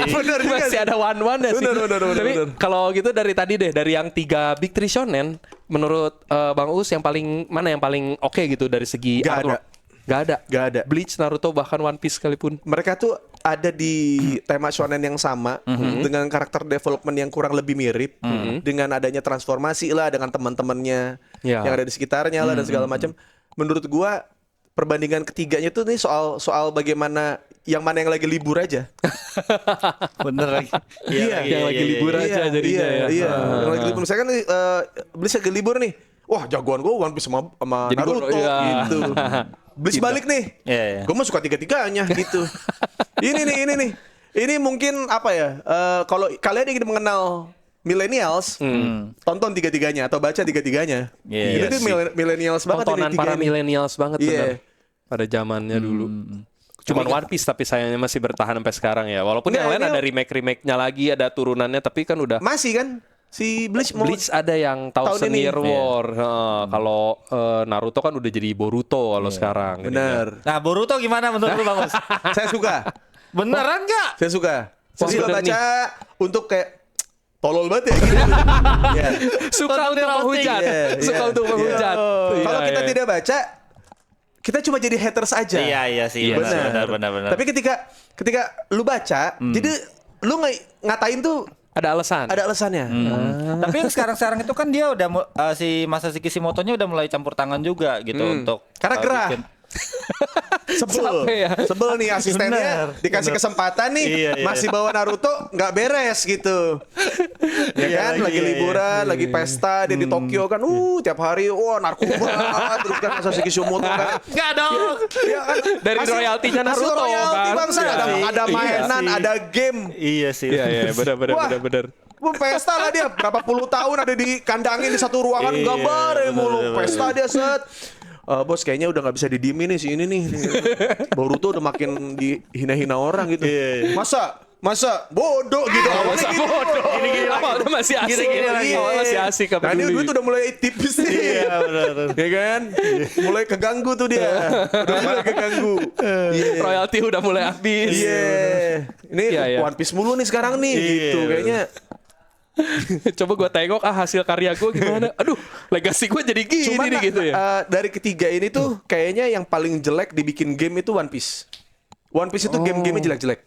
Bener juga Masih sih. ada one-one-nya sih. Bener. Tapi kalau gitu dari tadi deh, dari yang 3 Big Three Shonen, menurut Bang Us yang paling mana yang paling oke gitu dari segi Gak artwork? Gak ada. Bleach, Naruto, bahkan One Piece sekalipun. Mereka tuh ada di tema shonen yang sama dengan karakter development yang kurang lebih mirip dengan adanya transformasi lah dengan teman-temannya Ya. yang ada di sekitarnya lah dan segala macam. Menurut gua perbandingan ketiganya tuh nih soal bagaimana yang mana yang lagi libur aja. Bener lagi. yang lagi libur aja jadinya ya. Iya. Yang lagi libur. Saya kan beli lagi libur nih. Wah, jagoan gue One Piece sama Jadi gua- Naruto iya. gitu. Beli balik nih. Iya. Gue mah suka tiga-tiganya gitu. Ini nih. Ini mungkin apa ya? Kalau kalian ingin mengenal millennials, tonton tiga-tiganya atau baca tiga-tiganya. Iya, Ini iya tuh millennials banget Tontonan ini tiga para ini. millennials banget Iya. bener. Pada zamannya dulu. Cuman One Piece tapi sayangnya masih bertahan sampai sekarang ya. Walaupun Nggak, yang lain ini- ada remake-nya lagi, ada turunannya, tapi kan udah Masih kan si Bleach mau Bleach ada yang Thousand ini. Year War. Kalau Naruto kan udah jadi Boruto kalau sekarang. bener. Nah, Boruto gimana menurut lu, Bang Us? Saya suka. Beneran nggak? Saya suka. Saya suka bener baca untuk kayak tolol banget ya gitu. Iya. Suka untuk menghujat. Iya, Suka iya. untuk menghujat. Iya, Kalau kita iya. tidak baca, kita cuma jadi haters aja. Iya sih. Benar. Tapi ketika lu baca, jadi lu ngatain tuh Ada alasan. ada alasannya. Tapi yang sekarang itu kan dia udah si Masashi Kishimoto-nya udah mulai campur tangan juga gitu untuk Karena gerah. bikin. Sebel. Sampai ya. Sebel nih asistennya dikasih kesempatan nih Iya. masih bawa Naruto nggak beres gitu. Ya Iya, kan lagi iya, liburan, lagi pesta dia di Tokyo kan tiap hari narkoba terus kan Masashi Kishimoto kan. Enggak dong. Ya kan Dari royaltinya hasil Naruto, royalti kan? bangsa Iya ada sih. mainan, Iya sih. ada game. Iya sih. Iya, benar. Wah, pesta lah dia berapa puluh tahun ada di kandangin di satu ruangan Iya, gambar ya mulu bener. pesta dia set. Bos kayaknya udah nggak bisa didiemin nih si ini nih. Boruto udah makin dihina-hina orang gitu. Iya. Masa bodoh gitu. Masa bodoh. Gini-gini awalnya masih asik. Gini-gini lagi. Awalnya masih asik. Nah ini duit udah mulai tipis nih. Iya benar. Ya kan? Mulai keganggu tuh dia. Udah mulai keganggu. Iya. Royalti udah mulai habis. Iya. Ini Iya. One Piece mulu nih sekarang nih gitu Iya. kayaknya. Coba gue tengok hasil karya gue gimana. Aduh, legasi gue jadi gini Cuman nih gitu ya. dari ketiga ini tuh kayaknya yang paling jelek dibikin game itu One Piece. One Piece itu game-gamenya jelek-jelek.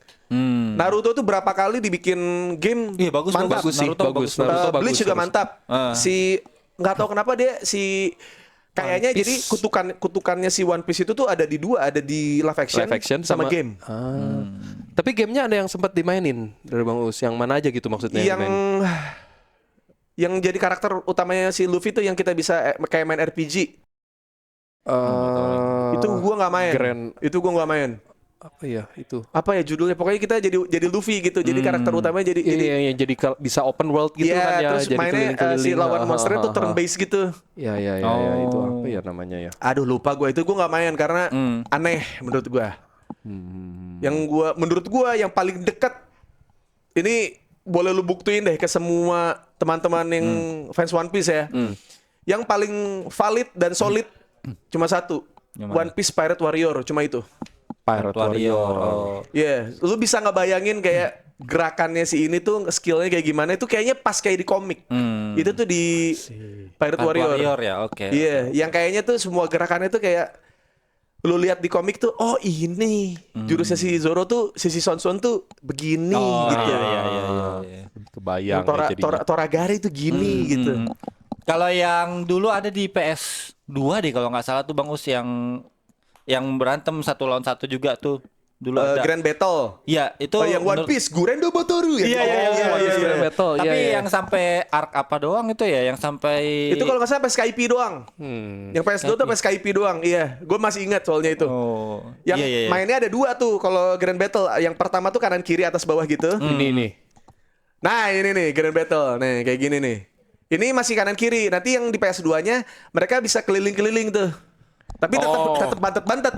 Naruto tuh berapa kali dibikin game Iya, bagus, mantap. bagus sih, Naruto bagus. bagus. Naruto bagus. Bleach juga mantap. Si nggak tahu kenapa dia kayaknya jadi kutukannya si One Piece itu tuh ada di dua, ada di live action, Live action sama game. Tapi gamenya ada yang sempat dimainin dari Bang Us. Yang mana aja gitu maksudnya? Yang jadi karakter utamanya si Luffy tuh yang kita bisa kayak main RPG. Itu gua nggak main. Itu gua nggak main. Apa ya itu? Apa ya judulnya? Pokoknya kita jadi Luffy gitu. Jadi karakter utamanya jadi Jadi bisa open world gitu iya, kan ya. terus Jadi mainnya si lawan monsternya tuh turn based gitu. Iya, itu apa ya namanya ya? Aduh lupa gua itu gua nggak main karena aneh menurut gua. Menurut gua yang paling dekat ini boleh lu buktiin deh ke semua teman-teman yang fans One Piece ya. Yang paling valid dan solid cuma satu. One Piece Pirate Warrior cuma itu. Pirate Warrior. Oh. Iya, lu bisa ngebayangin kayak gerakannya si ini tuh skillnya kayak gimana itu kayaknya pas kayak di komik. Itu tuh di Pirate Warrior. Ya, oke. Iya, yang kayaknya tuh semua gerakannya tuh kayak lu lihat di komik tuh, oh ini jurusnya si Zoro tuh, si Son tuh begini gitu. Iya. Kebayang Yang ya jadinya. Toragari tuh gini gitu. Kalau yang dulu ada di PS2 deh kalau nggak salah tuh Bang Us yang berantem 1 lawan 1 juga tuh dulu ada. Grand Battle. Iya, itu yang One Piece, Gurendo Botoru ya. Iya, Grand Battle. Tapi Iya. yang sampai arc apa doang itu ya, yang sampai Itu kalau nggak salah Skype doang. Yang PS2 tuh Skype doang. Iya, gue masih ingat soalnya itu. Oh. Yang iya. mainnya ada dua tuh kalau Grand Battle. Yang pertama tuh kanan kiri atas bawah gitu. Ini. Nah ini nih Grand Battle. Nih kayak gini nih. Ini masih kanan kiri. Nanti yang di PS2-nya mereka bisa keliling-keliling tuh. Tapi tetap bantet-bantet.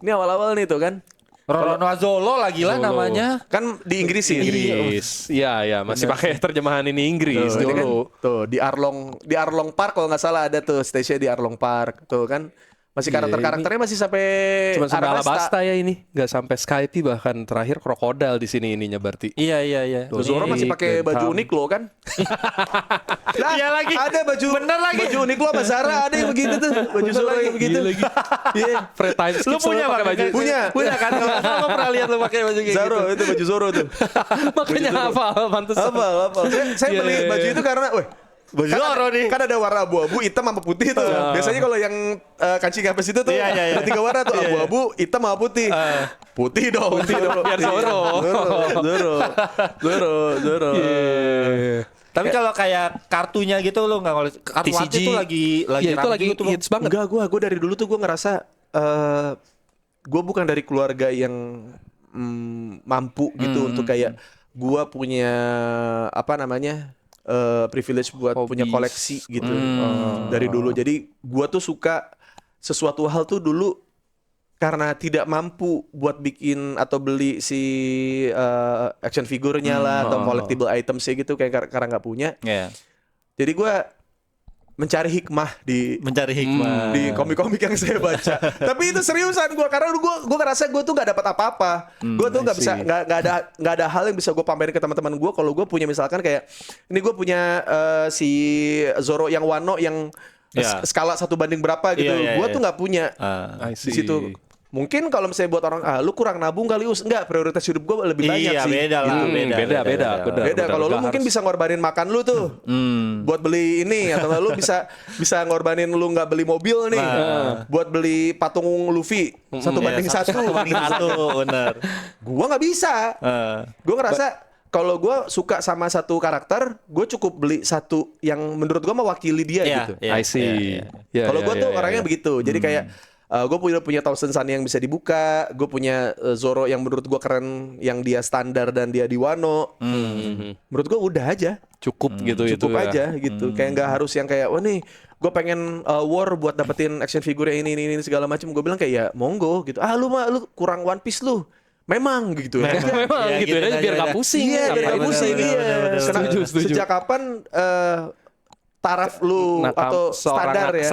Ini awal-awal nih tuh kan. Roronoa Zolo lagi lah namanya. Kan di Inggris sih. Inggris. Iya, masih pakai terjemahan ini Inggris Tuh, ini kan, dulu. tuh di Arlong Park kalau nggak salah ada tuh stage di Arlong Park tuh kan masih karakternya masih sampai Cuma sampai Arabasta. Alabasta ya ini, nggak sampai Skype bahkan terakhir krokodil di sini ininya berarti. Iya. Tuh, Zoro masih pakai baju unik lo kan? Lah, Iya lagi. ada baju Bener lagi. baju unik lo sama Zara ada yang begitu tuh baju Zoro yang begitu. Iya. Free time skip Lu punya pakai baju. Punya kan? Kalau nggak salah lo pernah lihat lu pakai baju kayak Zoro gitu. itu baju Zoro tuh. Makanya hafal pantesan. Apa? Saya Iya, beli iya, baju iya. itu karena, Baju Zoro nih. Kan ada warna abu-abu, hitam sama putih tuh. Biasanya kalau yang kancing kapes itu tuh Iya. ada 3 warna tuh, abu-abu, hitam sama putih. Putih dong. Biar Zoro. Zoro. Tapi kalau kayak kartunya gitu lo nggak ngeliat kartu TCG. Wati itu lagi Iya, itu rame lagi juga tuh, Bang. hits banget. Enggak, gue dari dulu tuh gue ngerasa gue bukan dari keluarga yang mampu gitu untuk kayak gue punya apa namanya privilege buat Hobbies. punya koleksi gitu dari dulu. Jadi gue tuh suka sesuatu hal tuh dulu karena tidak mampu buat bikin atau beli si action figurnya lah atau collectible items gitu kayak karena nggak punya. Iya. Jadi gue mencari hikmah di Mencari hikmah. di komik-komik yang saya baca. Tapi itu seriusan gue, karena gue ngerasa gue tuh nggak dapat apa-apa. Gue tuh nggak bisa, nggak ada hal yang bisa gue pamerin ke teman-teman gue. Kalau gue punya misalkan kayak ini gue punya si Zoro yang Wano yang skala 1 banding berapa gitu. Gue tuh nggak punya di situ. Mungkin kalau misalnya buat orang lu kurang nabung kali enggak, prioritas hidup gue lebih banyak sih. Beda lah, Beda. Kalau lu mungkin bisa ngorbanin makan lu tuh buat beli ini, atau lu bisa ngorbanin lu nggak beli mobil nih buat beli patung Luffy 1 banding 1. Bener. Gua nggak bisa. Gua ngerasa kalau gue suka sama satu karakter, gue cukup beli satu yang menurut gue mewakili dia gitu. I see. Kalau gue tuh orangnya begitu. Jadi kayak gue punya Thousand Sun yang bisa dibuka, gue punya Zoro yang menurut gue keren, yang dia standar dan dia di Wano. Menurut gue udah aja, cukup gitu. Cukup aja gitu. Kayak nggak harus yang kayak wah nih gue pengen war buat dapetin action figure ini segala macam. Gue bilang kayak ya monggo gitu. Lu kurang One Piece lu. Memang gitu. Memang gitu ya, biar nggak pusing. Iya, biar nggak pusing. Setuju. Sejak kapan taraf lu atau standar ya?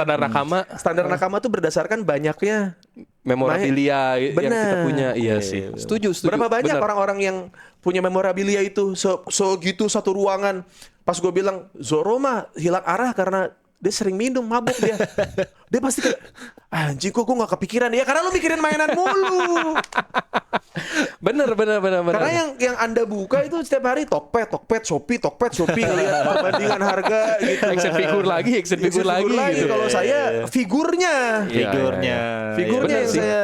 Standar nakama tuh berdasarkan banyaknya memorabilia yang kita punya. Iya sih. Setuju. Berapa banyak orang-orang yang punya memorabilia itu segitu satu ruangan. Pas gue bilang Zoro mah hilang arah karena dia sering minum, mabuk dia. Dia pasti kayak anjing kok gue gak kepikiran. Ya karena lu mikirin mainan mulu. Bener. Karena yang Anda buka itu setiap hari Tokped, Shopee ngelihat perbandingan harga gitu. Action figure lagi gitu. Kalau saya figurnya yang saya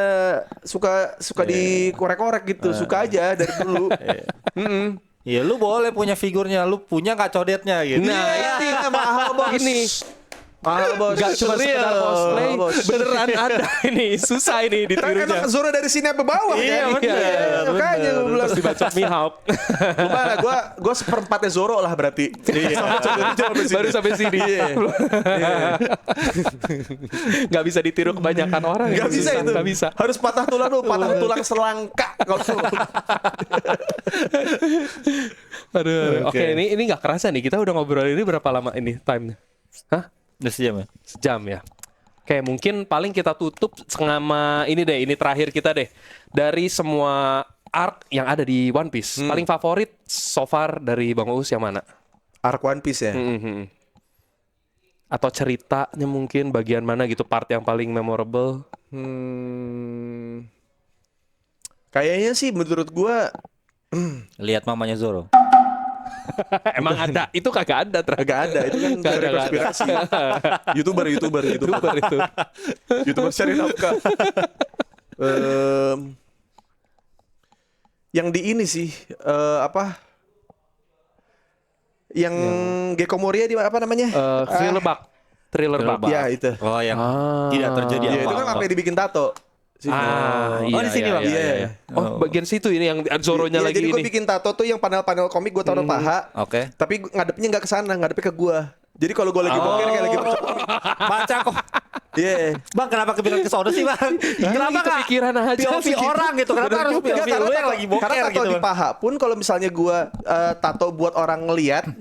suka dikorek-korek gitu, suka aja dari dulu. Iya, lu boleh punya figurnya, lu punya nggak codetnya gitu. Nah, ini mahal bos. Ini mahal bos. Gak cuma sekedar cosplay, beneran ada ini. Susah ini ditirunya. Emang Zoro dari sini apa bawah iya, kan? Bener. Makanya gue bilang dibacok Mihawk. Gimana? Gue seperempatnya Zoro lah berarti. Baru sampai sini. Gak bisa ditiru kebanyakan orang. Gak bisa itu. Gak bisa. Harus patah tulang dulu, patah tulang selangka kalau. Aduh. Oke, ini nggak kerasa nih. Kita udah ngobrol ini berapa lama ini time-nya? Hah? Udah sejam ya? Sejam ya. Oke, mungkin paling kita tutup sama ini deh. Ini terakhir kita deh. Dari semua arc yang ada di One Piece, paling favorit so far dari Bang Uus yang mana? Arc One Piece ya? Atau ceritanya mungkin bagian mana gitu, part yang paling memorable? Kayaknya sih menurut gua lihat mamanya Zoro. Emang ada? Itu kagak ada. Kagak ada. Itu kan dari konspirasi. YouTuber itu. YouTuber cari nafkah. Yang di ini sih yang Gecko Moria di apa namanya? Thriller Bug. Ya itu. Oh, yang tidak terjadi apa-apa. Itu kan sampai dibikin tato. Di sini Bang. Iya. Oh, bagian situ ini yang Zoronya lagi jadi ini. Jadi gue bikin tato tuh yang panel-panel komik gue taruh paha. Oke. Tapi ngadepnya nggak ke sana, ngadepnya ke gue. Jadi kalau gue lagi boker kayak lagi baca kok. Iya. Bang, kenapa kepikiran ke sono sih, Bang? Kenapa enggak kepikiran aja POV orang gitu? Kenapa harus POV lu yang lagi boker karena tato gitu? di paha pun kalau misalnya gue tato buat orang ngelihat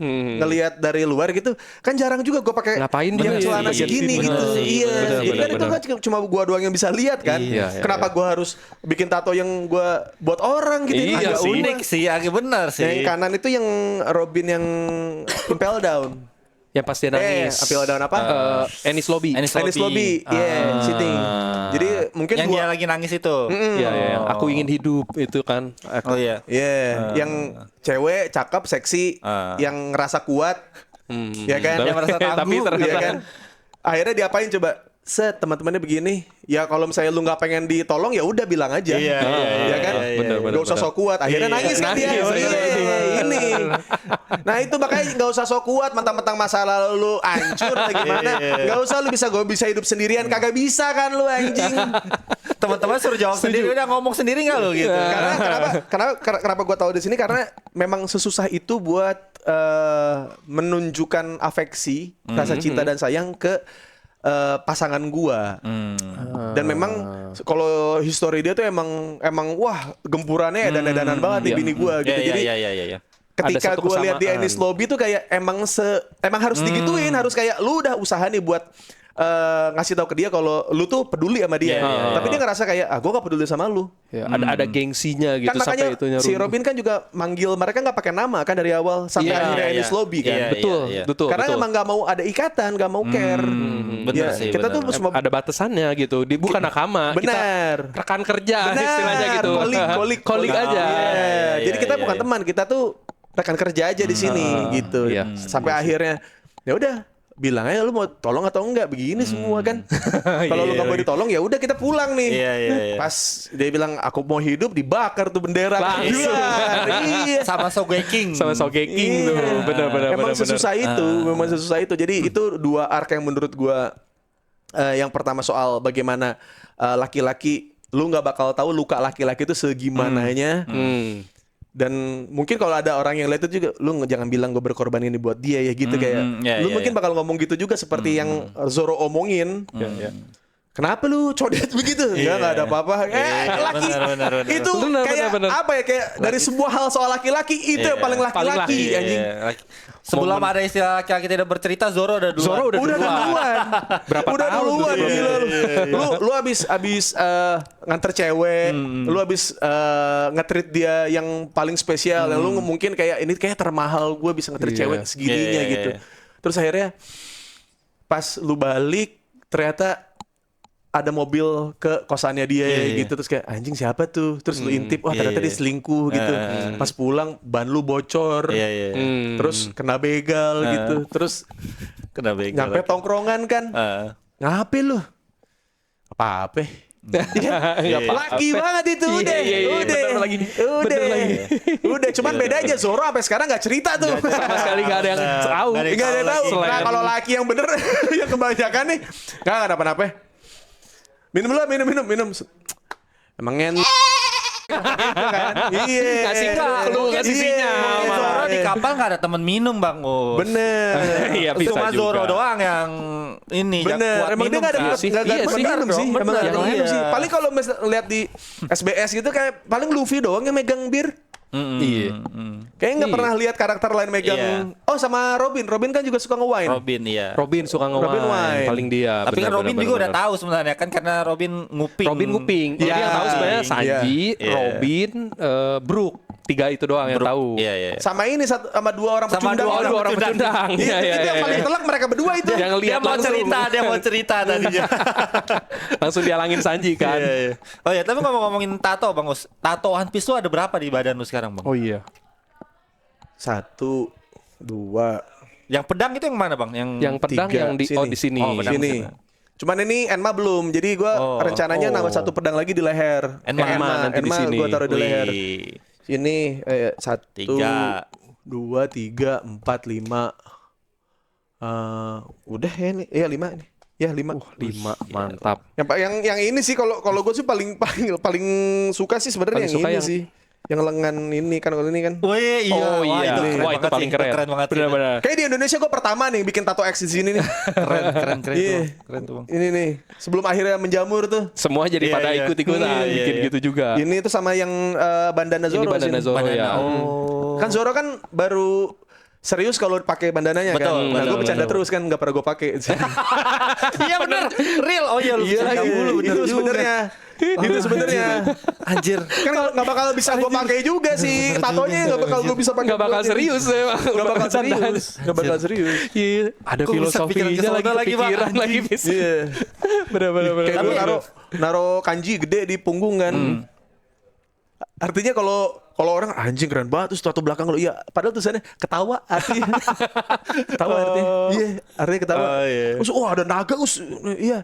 dari luar gitu, kan jarang juga gue pakai ngapain yang dia celana segini gitu. Iya. Jadi kan itu kan cuma gue doang yang bisa lihat kan. Kenapa gue harus bikin tato yang gue buat orang gitu? Iya, unik sih, agak benar sih. Yang kanan itu yang Robin yang Impel Down. Yang pasti nangis. Impel Down apa? Ennis Lobby. Iya, sitting. Jadi mungkin yang dia lagi nangis itu. Iya, aku ingin hidup itu kan. Oh iya. Iya, yang cewek cakep, seksi, yang ngerasa kuat. Ya kan? Yang merasa tangguh, ya kan? Akhirnya diapain coba? Teman-temannya begini. Ya kalau misalnya lu nggak pengen ditolong ya udah bilang aja. Iya, ya kan? Gak usah sok kuat. Akhirnya nangis kan dia. Ini. Nah itu makanya nggak usah sok kuat. Mentang-mentang masa lalu lu hancur atau gimana? Nggak usah lu bisa hidup sendirian. Kagak bisa kan lu anjing. Teman-teman suruh jawab sendiri, udah ngomong sendiri nggak lu gitu? Kenapa gue tahu di sini karena memang sesusah itu buat menunjukkan afeksi, rasa cinta dan sayang ke pasangan gua. Dan memang kalau history dia tuh emang wah gempurannya edan-edanan banget nih bini gua gitu. Jadi ketika satu gue lihat di kesamaan. Enies Lobby tuh kayak emang harus digituin, harus kayak lu udah usaha nih buat ngasih tahu ke dia kalau lu tuh peduli sama dia. Tapi dia ngerasa kayak gue gak peduli sama lu. Ya, ada gengsinya gitu Kan makanya sampai itunya si runtuh. Robin kan juga manggil mereka nggak pakai nama kan dari awal sampai Iya, akhirnya iya. Enies Lobby kan. Iya, Betul, iya. betul. Karena betul. emang nggak mau ada ikatan, nggak mau care. Bener Ya, sih, kita bener. tuh semua ada batasannya gitu. Bukan nakama, benar. kita rekan kerja Benar, istilahnya gitu. Kolik aja. Iya. Jadi iya, kita iya, bukan iya. teman, kita tuh rekan kerja aja di sini gitu. Iya. Sampai akhirnya ya udah bilang aja lu mau tolong atau enggak begini semua kan. Kalau lu nggak mau ditolong ya udah kita pulang nih. Iya, iya, iya. Pas dia bilang aku mau hidup, dibakar tuh bendera. Langsung. Iya. Sama Sogeking. Sama Sogeking tuh. Benar. Emang sesusah itu, memang sesusah itu. Jadi itu dua arc yang menurut gua yang pertama soal bagaimana laki-laki lu nggak bakal tahu luka laki-laki itu segimananya. Dan mungkin kalau ada orang yang lihat itu juga lu jangan bilang gue berkorban ini buat dia ya gitu kayak ya, lu ya, mungkin ya. bakal ngomong gitu juga seperti yang Zoro omongin. Kenapa lu codet begitu? Enggak ada apa-apa. Laki benar. itu Benar, kayak benar. apa ya, kayak dari sebuah hal soal laki-laki itu yang paling laki-laki Iya, anjing. iya. Sebelum ada istilah laki-laki tidak bercerita, Zoro udah duluan. Zoro udah Udah Berapa udah tahun tuh duluan dia? gila lu. Lu abis nganter cewek, lu abis nge-treat dia yang paling spesial, yang lu mungkin kayak ini kayak termahal gue bisa nge-treat Iya. cewek segininya Iya. gitu. Terus akhirnya pas lu balik ternyata ada mobil ke kosannya dia gitu, terus kayak anjing siapa tuh, terus lu intip wah ternyata dia selingkuh gitu. Pas pulang ban lu bocor, Iya, iya. terus kena begal gitu, terus Kenapa begal? nyampe tongkrongan kan, ngapain lu? Apa-apa? Laki banget itu udah, udah, bener lagi. udah, udah. Cuman beda aja Zoro sampai sekarang nggak cerita tuh. Sama sekali nggak ada yang tahu. Nggak ada Nggak ada yang tahu. Selain- Nah kalau laki yang bener, yang kebanyakan nih, nggak ada apa-apa. Minum lah, minum. Emang gitu kan? Iya. Ngasih nggak? Lu ngasih Iya. sinyal. Mungkin malah. Zoro di kapal nggak ada temen minum Bang Us. Bener. Iya bisa Cuma juga. Zoro doang yang ini yang Bener, kuat emang dia minum nggak ada kan. Iya sih. nggak Iya sih. minum sih, Bener emang nggak ada dong, minum iya. sih. Paling kalau lihat di SBS gitu kayak paling Luffy doang yang megang bir. Iya. Kayaknya nggak Iya. pernah lihat karakter lain megang. Iya. Oh sama Robin kan juga suka nge-wine. Robin iya. Robin suka Robin nge-wine. wine. Paling dia. Tapi kan Benar, Robin benar, juga benar, udah tahu sebenarnya kan karena Robin nguping. Robin nguping. Iya. Dia yang tahu sebenarnya Sanji, Iya. Robin, Brook. 3 itu doang yang tahu. Iya, iya. Sama ini sama dua orang Sama pecundang. dua Orang pecundang. Itu, Iya, itu yang paling telak mereka berdua itu. Yang Dia lihat mau langsung. cerita tadinya. Langsung dialangin Sanji kan. Iya. Oh ya, tapi ngomongin tato Bang Us. Tato One Piece lu ada berapa di badan lu sekarang, Bang? Oh iya. 1, 2, Yang pedang itu yang mana, Bang? Yang pedang 3, yang di sini. di sini. Oh, pedang sini. sini. Cuman ini Enma belum. Jadi gue rencananya nambah 1 pedang lagi di leher. Enma nanti di sini. Gue taruh di leher. Wih. Ini 1, 3. 2, 3, 4, 5. Udah ya nih. Iya 5 nih. Ya 5. 5 mantap. Yang ini sih kalau gue sih paling suka sih sebenarnya Paling yang suka ini yang- sih. Yang lengan ini kan kalau ini kan. Wih, iya. Oh Wah, iya. itu keren Wah, itu banget paling sih. keren. Keren banget sih. Benar-benar. Kayak di Indonesia gue pertama nih bikin tato X di sini nih. Keren Iya. tuh. Keren tuh, Bang. Ini nih sebelum akhirnya menjamur tuh. Semua jadi Iya, pada iya. ikut-ikutan Iya, bikin iya. gitu juga. Ini tuh sama yang bandana Zoro. Ini bandana sini. Zoro Bandana. ya. Oh. Kan Zoro kan baru serius kalau pakai bandananya Betul, kan. Nah, gue betul, bercanda betul. terus kan nggak pernah gue pakai. Iya benar. Real. Oh iya lu Iya, bercanda mulu, bener itu juga. sebenarnya. Itu sebenarnya. Anjir. Kan nggak bakal bisa gue pakai juga sih. Tatonya nggak bakal gue bisa pakai. Nggak bakal serius emang. Nggak bakal serius. Nggak bakal serius. Iya, ada Kok bisa pikiran ke filosofinya sono lagi, lagi, Bang? pikiran lagi bisa. Iya. Benar-benar. Kayak gue naro kanji gede di punggung kan. Artinya kalau orang anjing keren banget terus tato belakang lo iya padahal tulisannya ketawa artinya ketawa artinya iya artinya ketawa Oh, iya. terus ada naga iya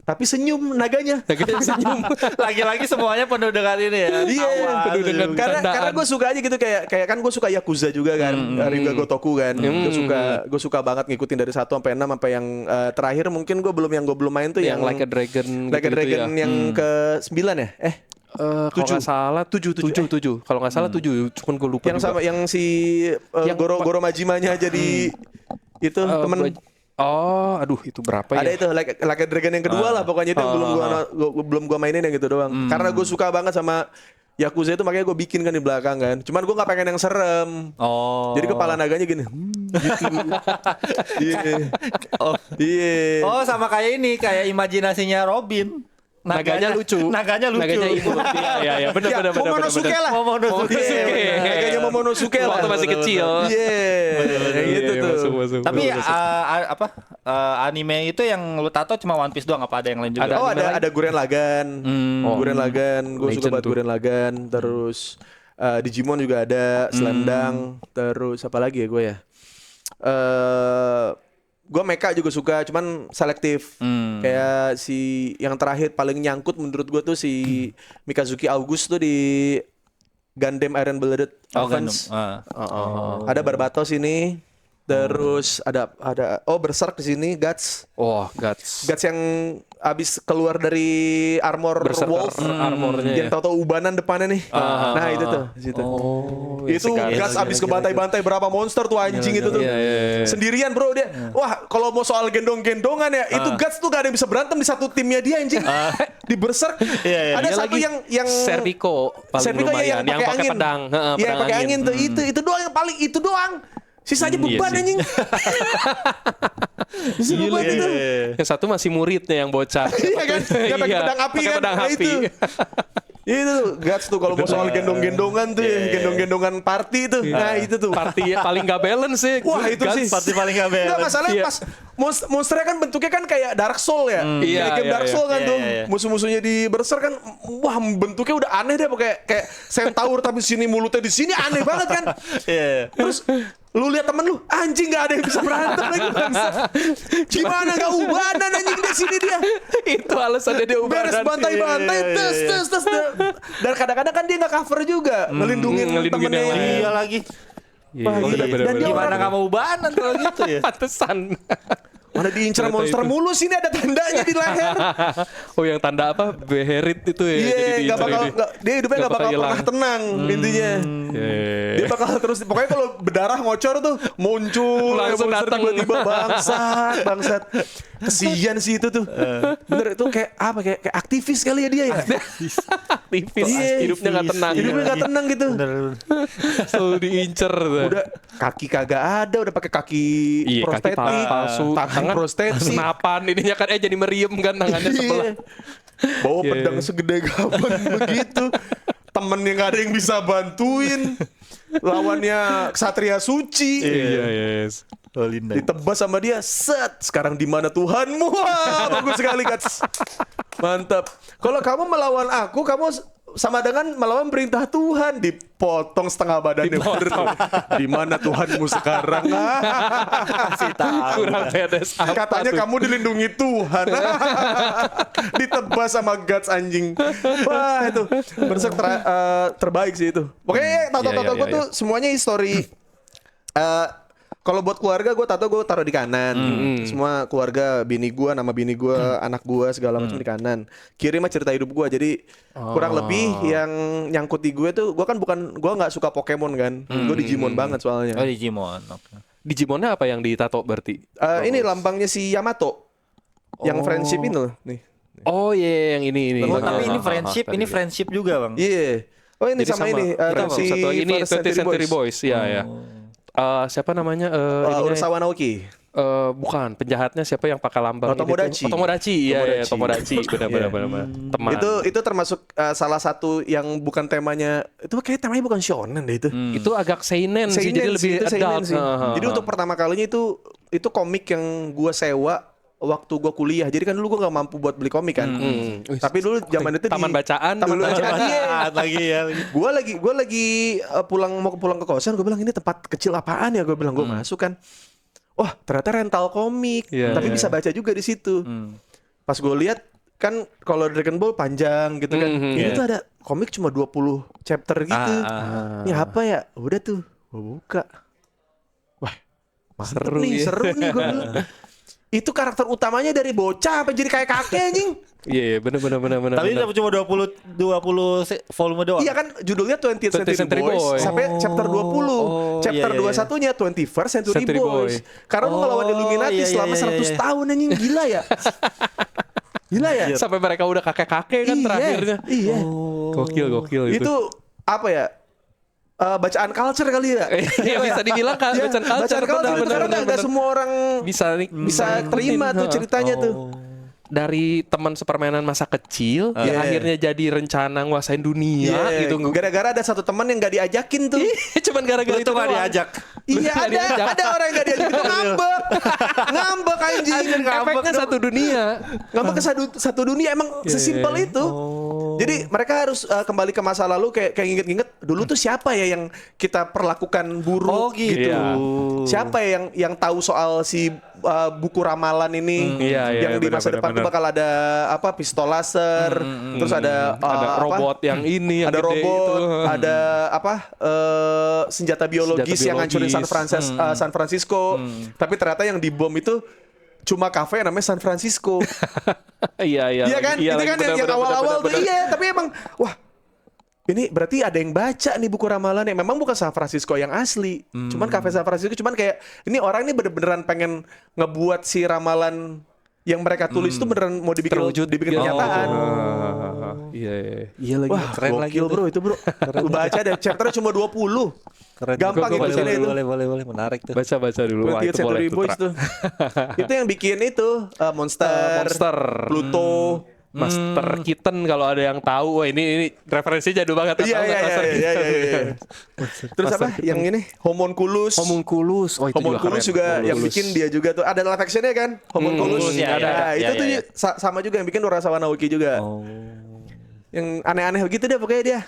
tapi senyum naganya senyum. Lagi-lagi semuanya penuh dengan ini ya. iya penuh dengan karena bercandaan. gue suka aja gitu kayak kan gue suka Yakuza juga kan Ringa Gotoku kan gue suka banget ngikutin dari 1 sampai 6 sampai yang terakhir mungkin gue belum main tuh Yang Like a Dragon Like a gitu-gitu Dragon ya. yang ke 9 ya Kalau nggak salah 7. Kalau nggak salah 7, cuman gue lupa yang juga. sama yang si Yang Goro Majimanya jadi itu temen Oh, aduh itu berapa ada ya? itu like a Dragon yang kedua lah pokoknya itu yang belum gua mainin yang gitu doang karena gue suka banget sama Yakuza itu makanya gue bikin kan di belakang kan. Cuman gue nggak pengen yang serem. Oh. Jadi kepala naganya gini. Gitu. Iya. Iya. Oh, sama kayak ini, kayak imajinasinya Robin. Naganya lucu. Naganya lucu. Naganya imut. Iya, benar. Momonosuke lah. Momonosuke. Iya, naganya Momonosuke lah. Waktu masih kecil. Iya. Gitu tuh. Masuk. Tapi anime itu yang lu tato cuma One Piece doang, apa ada yang lain juga? Ada Gurren Lagann. Gurren Lagann, gue suka Legend banget tuh. Gurren Lagann. Terus Digimon juga ada, Slam Dunk. Terus apa lagi ya gue ya? Gue mecha juga suka, cuman selektif. Kayak si yang terakhir paling nyangkut menurut gue tuh si Mikazuki August tuh di Gundam Iron Blooded Offense. Ada Barbatos ini. Terus ada Berserk di sini, Guts. Oh, Guts. Guts yang abis keluar dari armor Berserker wolf, armornya yang ya. tahu-tahu ubanan depannya nih. Nah itu tuh, di situ. Itu Guts abis kebantai-bantai berapa monster tuh anjing itu tuh. Sendirian bro dia. Wah kalau mau soal gendong-gendongan ya, itu Guts tuh gak ada yang bisa berantem di satu timnya dia anjing. Di Berserk. Ada Dia satu lagi yang Serpico paling Serpico lumayan, yang pakai pedang. Iya, yang pakai angin tuh. Itu doang yang paling itu doang. Sisanya beban sih. anjing. Bisa beban itu. Yang satu masih muridnya yang bocah. Iya kan? Dia pakai pedang api pakai kan. pedang Nah, api. itu. Itu tuh Guts tuh kalau mau soal gendong-gendongan tuh ya, gendong-gendongan party tuh. Nah, itu tuh. Party paling gak balance sih. Wah, itu Guts. sih. Pasti paling gak balance. Enggak masalahnya Iya. pas monsternya kan bentuknya kan kayak Dark Soul ya. Iya, Kayak game iya, Dark iya. Soul kan Iya, tuh. iya, iya. Musuh-musuhnya di Berserk kan wah bentuknya udah aneh deh kayak centaur tapi sini mulutnya di sini aneh banget kan. Iya. Terus lu lihat temen lu anjing nggak ada yang bisa berantem lagi bangsa. Gimana nggak ubanan anjing di sini dia. Itu alasannya dia ubanan. Beres bantai-bantai tes. Dan kadang-kadang kan dia nggak cover juga ngelindungin ngelindungin temennya. yang lain. Iya lagi. Wah, iya. bener-bener. Dan dia Gimana orang nggak mau ubanan kalau gitu ya? Pantesan. mana diincar Ternyata monster itu. mulu sini ada tandanya di leher. Oh yang tanda apa? Beherit itu ya. Iya, jadi nggak diincar bakal ini. dia hidupnya nggak bakal hilang. pernah tenang intinya. Dia bakal terus pokoknya kalau berdarah ngocor tuh muncul Langsung monster datang. tiba-tiba bangsat. Kesian sih itu tuh. Bener itu kayak apa kayak aktivis kali ya dia ya. Aktivis. Iya, Hidupnya nggak tenang. Hidupnya nggak tenang gitu. Selalu diincer. Udah kaki kagak ada, udah pakai kaki Iya, kaki prostetik, palsu, tangan prostetik. senapan ininya kan jadi meriem kan tangannya sebelah. Bawa Iya. pedang segede gaban begitu. Temennya nggak ada yang bisa bantuin. Lawannya Ksatria Suci. Iya, yes. Linda. Ditebas sama dia, set. Sekarang di mana Tuhanmu? Wah, bagus sekali, Kats. Mantap. Kalau kamu melawan aku, kamu sama dengan melawan perintah Tuhan. Dipotong setengah badannya. Di mana Tuhanmu sekarang? Kasih tahu. Kurang pedes apa Katanya tuh? kamu dilindungi Tuhan. Ditebas sama Guts anjing. Wah itu Berserk terbaik sih itu. Pokoknya tato Iya, gue iya. tuh semuanya history. Kalau buat keluarga gue taruh di kanan. Semua keluarga bini gue, nama bini gue, anak gue segala macam di kanan. Kiri mah cerita hidup gue. Jadi kurang lebih yang nyangkut di gue tuh gue kan gue nggak suka Pokemon kan. Gue Digimon banget soalnya. Oh, Digimon. Oke. Digimonnya apa yang ditato berarti? Ini lambangnya si Yamato. Yang friendship ini loh nih. Oh iya yang ini. Oh, Ah, tapi ini friendship, ini friendship juga, Bang. Iya. Oh ini Jadi sama ini Friendship si satu ini First 20th Century Boys. Iya ya. Siapa namanya? ininya, Urasawa Naoki. bukan penjahatnya siapa yang pakai lambang ini tuh? Tomodachi. Tomodachi, iya Tomodachi. benar. Teman. Itu termasuk salah satu yang bukan temanya itu kayak temanya bukan shonen deh itu. Itu agak seinen sih, jadi lebih itu seinen adult. sih. Jadi untuk pertama kalinya itu komik yang gua sewa waktu gua kuliah. Jadi kan dulu gua nggak mampu buat beli komik kan. Tapi dulu zaman itu Taman bacaan Taman dulu. bacaan. Iya. Lagi ya. Gua lagi mau pulang ke kosan, gue bilang ini tempat kecil apaan ya? Gue bilang gue masuk kan. Wah, ternyata rental komik, Iya, tapi iya. bisa baca juga di situ. Pas gue lihat kan kalau Dragon Ball panjang gitu kan. Ini tuh ada komik cuma 20 chapter gitu. Ini apa ya? Udah tuh, gue buka. Wah, mantep Seru nih, ya. seru nih gue bilang. Itu karakter utamanya dari bocah apa jadi kayak kakek anjing. Iya, benar. Tapi cuma 20 volume doang. Iya kan judulnya 20th 20th Century Century Boys Boy. sampai chapter 20. Chapter iya, iya. 21-nya 21st Century Century Boys. Boy. Karena lu ngelawan Illuminati iya, selama iya, 100 iya. tahun anjing gila ya. Gila ya? Sampai mereka udah kakek-kakek kan terakhirnya. Iya. Gokil itu. Itu apa ya? Bacaan culture kali ya? Iya bisa dibilang kan bacaan culture. Bacaan culture karena nggak semua orang bisa terima tuh ceritanya tuh. Dari teman sepermainan masa kecil yang akhirnya jadi rencana nguasain dunia gitu. Gara-gara ada satu teman yang nggak diajakin tuh. Cuman gara-gara itu nggak doang. diajak. Iya ada orang yang nggak diajakin itu ngambek anjing. Efeknya satu dunia. Ngambek ke satu dunia emang sesimpel itu. Jadi mereka harus kembali ke masa lalu kayak inget-inget dulu tuh siapa ya yang kita perlakukan buruk gitu. Iya. Siapa yang tahu soal si buku ramalan ini yang di masa depan tuh bakal ada apa pistol laser, terus ada robot yang ini yang ada gede robot, itu. ada apa senjata biologis yang ngancurin San Francisco. Tapi ternyata yang dibom itu cuma kafe namanya San Francisco. Iya kan? Itu kan yang awal-awal tuh. Iya, tapi emang wah ini berarti ada yang baca nih buku ramalan yang memang bukan San Francisco yang asli. Cuman kafe San Francisco cuman kayak ini orang ini bener-beneran pengen ngebuat si ramalan yang mereka tulis itu beneran mau dibikin kenyataan. Iya lagi. Wah, keren lagi bro itu bro. Lu baca deh, chapternya cuma 20. Keren. Gampang itu sini itu. Boleh menarik tuh. Baca dulu. Wah, itu boleh Boys tuh. Itu yang bikin itu Monster, Pluto. Master Kitten kalau ada yang tahu. Wah ini referensinya jadul banget. Iya. Terus apa? Yang ini Homunculus. Oh itu Homunculus juga yang bikin dia juga tuh. Ada live actionnya kan? Homunculus. Ada. Itu tuh sama juga yang bikin Urasawa Naoki juga. Yang aneh-aneh begitu deh pokoknya dia.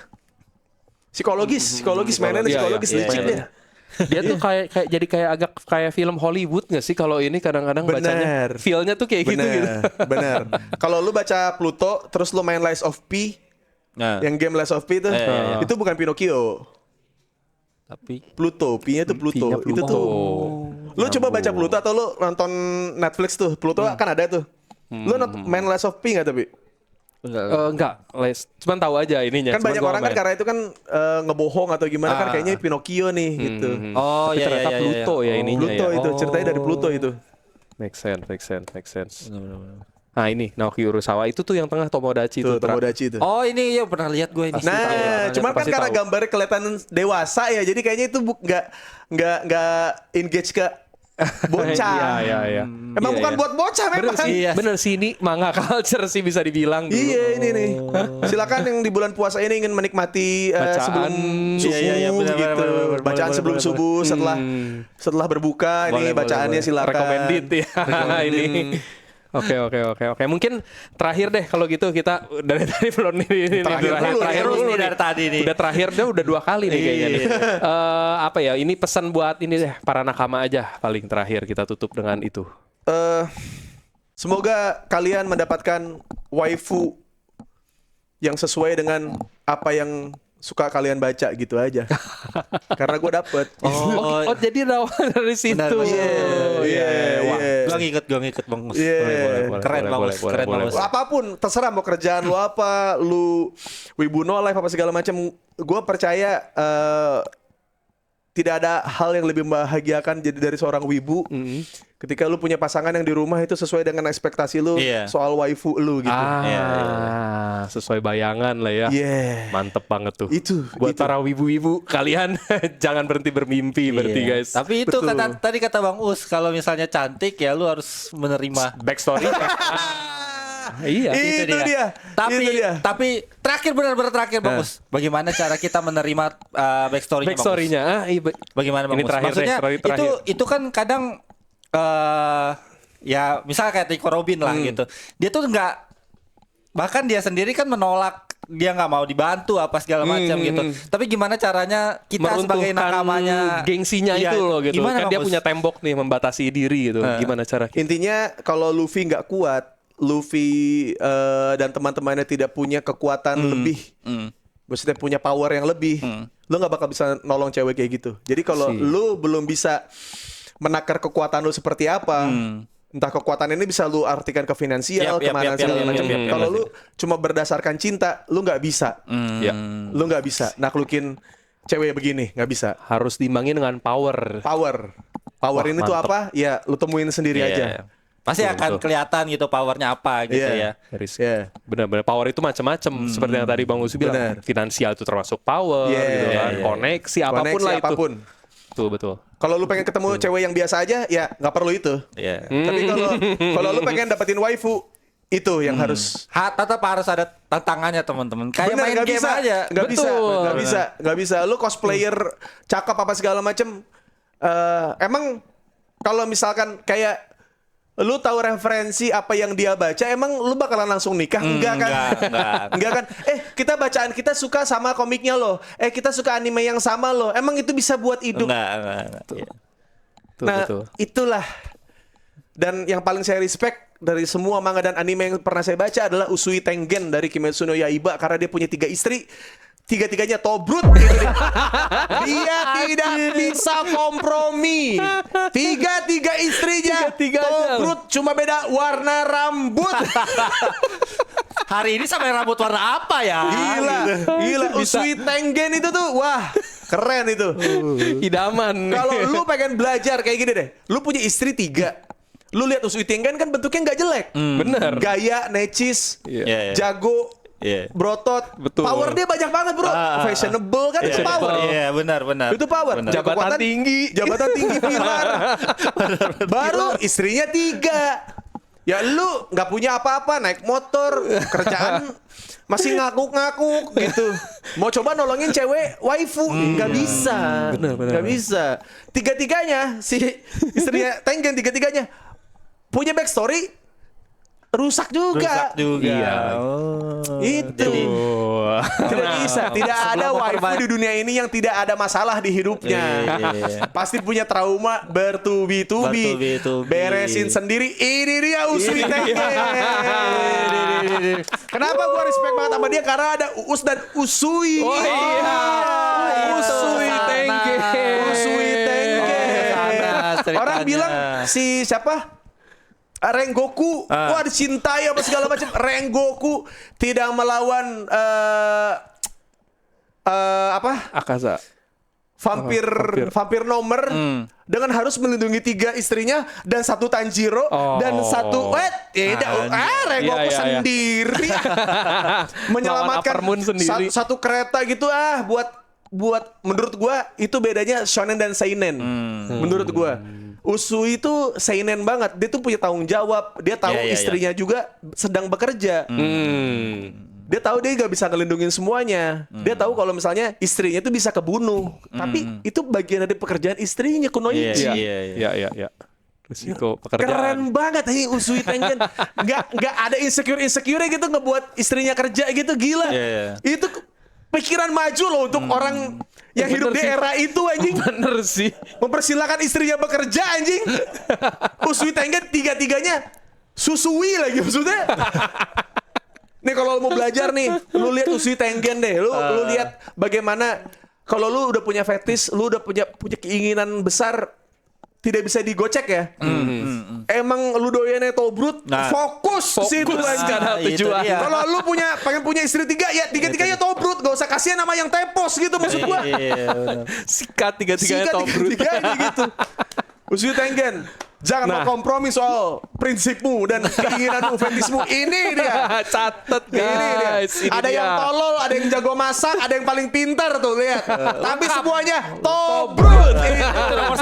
Psikologis mainannya psikologis licik dia. Dia tuh kayak jadi kayak agak kayak film Hollywood nggak sih kalau ini kadang-kadang bacanya feel-nya tuh kayak gitu. Bener. Kalau lu baca Pluto terus lu main Lies of P, yang game Lies of P itu bukan Pinocchio. Tapi Pluto, P-nya tuh Pluto. Itu tuh. Lu coba baca Pluto atau lu nonton Netflix tuh. Pluto kan ada tuh. Lu main Lies of P nggak tapi? Enggak, cuman tahu aja ininya. Kan banyak orang kan karena itu kan ngebohong atau gimana kan kayaknya Pinocchio nih gitu. Oh iya ternyata Pluto ya ininya. Pluto ya. itu ceritanya dari Pluto itu. Make sense. Nah ini Naoki Urasawa itu tuh yang tengah Tomodachi Tuh, itu. Tomodachi itu. Oh ini ya pernah lihat gue ini. Nah, cuman kan karena gambarnya kelihatan dewasa ya, jadi kayaknya itu nggak engage ke bocah. Iya. Emang bukan buat bocah memang. Bener sih ini manga culture sih bisa dibilang dulu. Iya ini nih. Silakan yang di bulan puasa ini ingin menikmati sebelum subuh gitu. Bacaan sebelum subuh setelah berbuka ini bacaannya silakan. Recommended ya. Ini. Oke. Mungkin terakhir deh kalau gitu kita dari tadi belum ini Terakhir dulu dari tadi nih. Udah terakhir dia udah 2 kali nih kayaknya nih. Apa ya? Ini pesan buat ini deh para nakama aja paling terakhir kita tutup dengan itu. Semoga kalian mendapatkan waifu yang sesuai dengan apa yang suka kalian baca gitu aja. Karena gue dapet. Oh, jadi awal dari situ. Iya. Gue ngikut Bang Mus. Keren banget. Apapun terserah mau kerjaan lu apa, lu wibu no life apa segala macam. Gue percaya tidak ada hal yang lebih membahagiakan jadi dari seorang wibu. Ketika lu punya pasangan yang di rumah itu sesuai dengan ekspektasi lu soal waifu lu gitu. Sesuai bayangan lah ya. Mantep banget tuh. Itu buat para wibu-wibu kalian jangan berhenti bermimpi berarti guys. Tapi itu tadi kata Bang Us, kalau misalnya cantik ya lu harus menerima backstory. Iya, itu dia. Tapi terakhir benar-benar terakhir Bang Us. Bagaimana cara kita menerima backstory-nya? Bagaimana Bang Us? Maksudnya itu kan kadang ya misalnya kayak Rico Robin lah gitu. Dia tuh bahkan dia sendiri kan menolak, dia nggak mau dibantu apa segala macam gitu. Tapi gimana caranya kita sebagai nakamanya gengsinya itu loh gitu. Gimana, kan dia punya tembok nih membatasi diri gitu. Gimana cara? Intinya kalau Luffy nggak kuat, Luffy dan teman-temannya tidak punya kekuatan lebih, maksudnya punya power yang lebih, lu nggak bakal bisa nolong cewek kayak gitu. Jadi kalau lu belum bisa menakar kekuatan lu seperti apa, entah kekuatan ini bisa lu artikan ke finansial, kemana segala macam. Kalau lu cuma berdasarkan cinta, lu nggak bisa. Lu nggak bisa naklukin cewek begini, nggak bisa. Harus diimbangin dengan power. Power ini tuh apa? Ya lu temuin sendiri aja. Pasti akan kelihatan gitu powernya apa gitu Iya. ya. Benar-benar power itu macam-macam seperti yang tadi Bang Usi bilang. Benar. Finansial itu termasuk power gitu kan. Koneksi apapun Koneksi lah apapun. itu. Betul. Kalau lu pengen ketemu cewek yang biasa aja, ya nggak perlu itu. Iya. Tapi kalau lu pengen dapetin waifu, itu yang harus. Tetap harus ada tantangannya teman-teman. Kayak Bener, main nggak game bisa, aja. nggak bisa. Lu cosplayer cakep apa segala macem. Emang kalau misalkan kayak lu tahu referensi apa yang dia baca, emang lu bakalan langsung nikah? Enggak kan? Enggak kan? Kita bacaan kita suka sama komiknya loh. Kita suka anime yang sama loh. Emang itu bisa buat hidup? Enggak. Iya. Betul. Itulah. Dan yang paling saya respect dari semua manga dan anime yang pernah saya baca adalah Usui Tengen dari Kimetsu no Yaiba, karena dia punya 3 istri. Tiga-tiganya tobrut gitu dia. Dia tidak bisa kompromi. Tiga istrinya tobrut, cuma beda warna rambut. Hari ini sampai rambut warna apa ya? Gila. Usui Tengen itu tuh, wah, keren itu. Idaman. Kalau lu pengen belajar kayak gini deh, lu punya istri 3. Lu lihat Usui Tengen kan bentuknya nggak jelek. Bener. Gaya, necis, Iya. jago. Brotot, Betul. power dia banyak banget bro, fashionable kan itu power. Iya benar. Itu power. Benar. Jabatan tinggi pilar. Baru istrinya 3. Ya lu nggak punya apa-apa, naik motor, kerjaan masih ngakuk-ngakuk gitu. Mau coba nolongin cewek waifu, nggak bisa. Nggak bisa. Tiga-tiganya si istrinya Tengen, tiga-tiganya punya backstory rusak juga. Iya. Itu. Tidak bisa. Tidak ada waifu di dunia ini yang tidak ada masalah di hidupnya. Pasti punya trauma bertubi-tubi. Beresin sendiri. Ini dia Usui Tengen. Kenapa gua respect banget sama dia? Karena ada Uus dan Usui. Oh iya. Usui Tengen. Orang bilang si siapa? Rengoku, wah dicintai apa segala macam. Rengoku tidak melawan Akaza. vampir nomor dengan harus melindungi 3 istrinya dan 1 Tanjiro dan 1 Rengoku sendiri menyelamatkan sendiri. satu kereta gitu buat menurut gua itu bedanya shonen dan seinen. Menurut gua Usui itu seinen banget. Dia tuh punya tanggung jawab. Dia tahu istrinya juga sedang bekerja. Dia tahu dia gak bisa ngelindungin semuanya. Dia tahu kalau misalnya istrinya itu bisa kebunuh. Tapi itu bagian dari pekerjaan istrinya, Kunoichi. Iya. Risiko pekerjaan. Keren banget nih Usui Tengen. Gak ada insecure gitu ngebuat istrinya kerja gitu, gila. Itu pikiran maju loh untuk orang yang hidup di era itu anjing. Bener sih. Mempersilahkan istrinya bekerja anjing. Usui Tengen tiga-tiganya susui lagi maksudnya. Nih kalau lu mau belajar nih, lu lihat Usui Tengen deh. Lu lihat bagaimana kalau lu udah punya fetish, lu udah punya keinginan besar tidak bisa digocek ya. Emang lu doyannya tobrut, fokus situ karena tujuan. Kalau lu pengen punya istri 3, ya tiga-tiganya tobrut, gak usah kasihan sama yang tepos gitu maksud gua. Sikat tiga-tiganya tobrut. Tiga-tiganya gitu. Usui Tengen, jangan kompromi soal prinsipmu dan keinginanmu, fetishmu. Ini dia. Catet guys. Ini ada dia. yang tolol, ada yang jago masak, ada yang paling pintar tuh lihat. Tapi semuanya tobrut. Itu nomor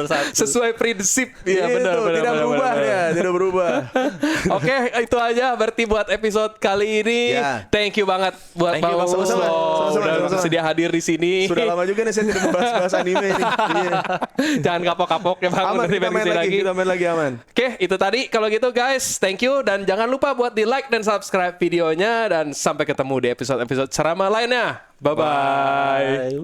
1. Sesuai prinsip. Iya benar. Tidak berubah ya, tidak berubah. Oke, itu aja berarti buat episode kali ini. Thank you banget buat Bang Uus udah sedia hadir di sini. Sudah lama juga nih saya tidak membahas anime ini. Jangan kapok-kapok ya Bang. Aman, kita main lagi aman. Oke, itu tadi. Kalau gitu guys, thank you. Dan jangan lupa buat di like dan subscribe videonya. Dan sampai ketemu di episode-episode ceramah lainnya. Bye-bye.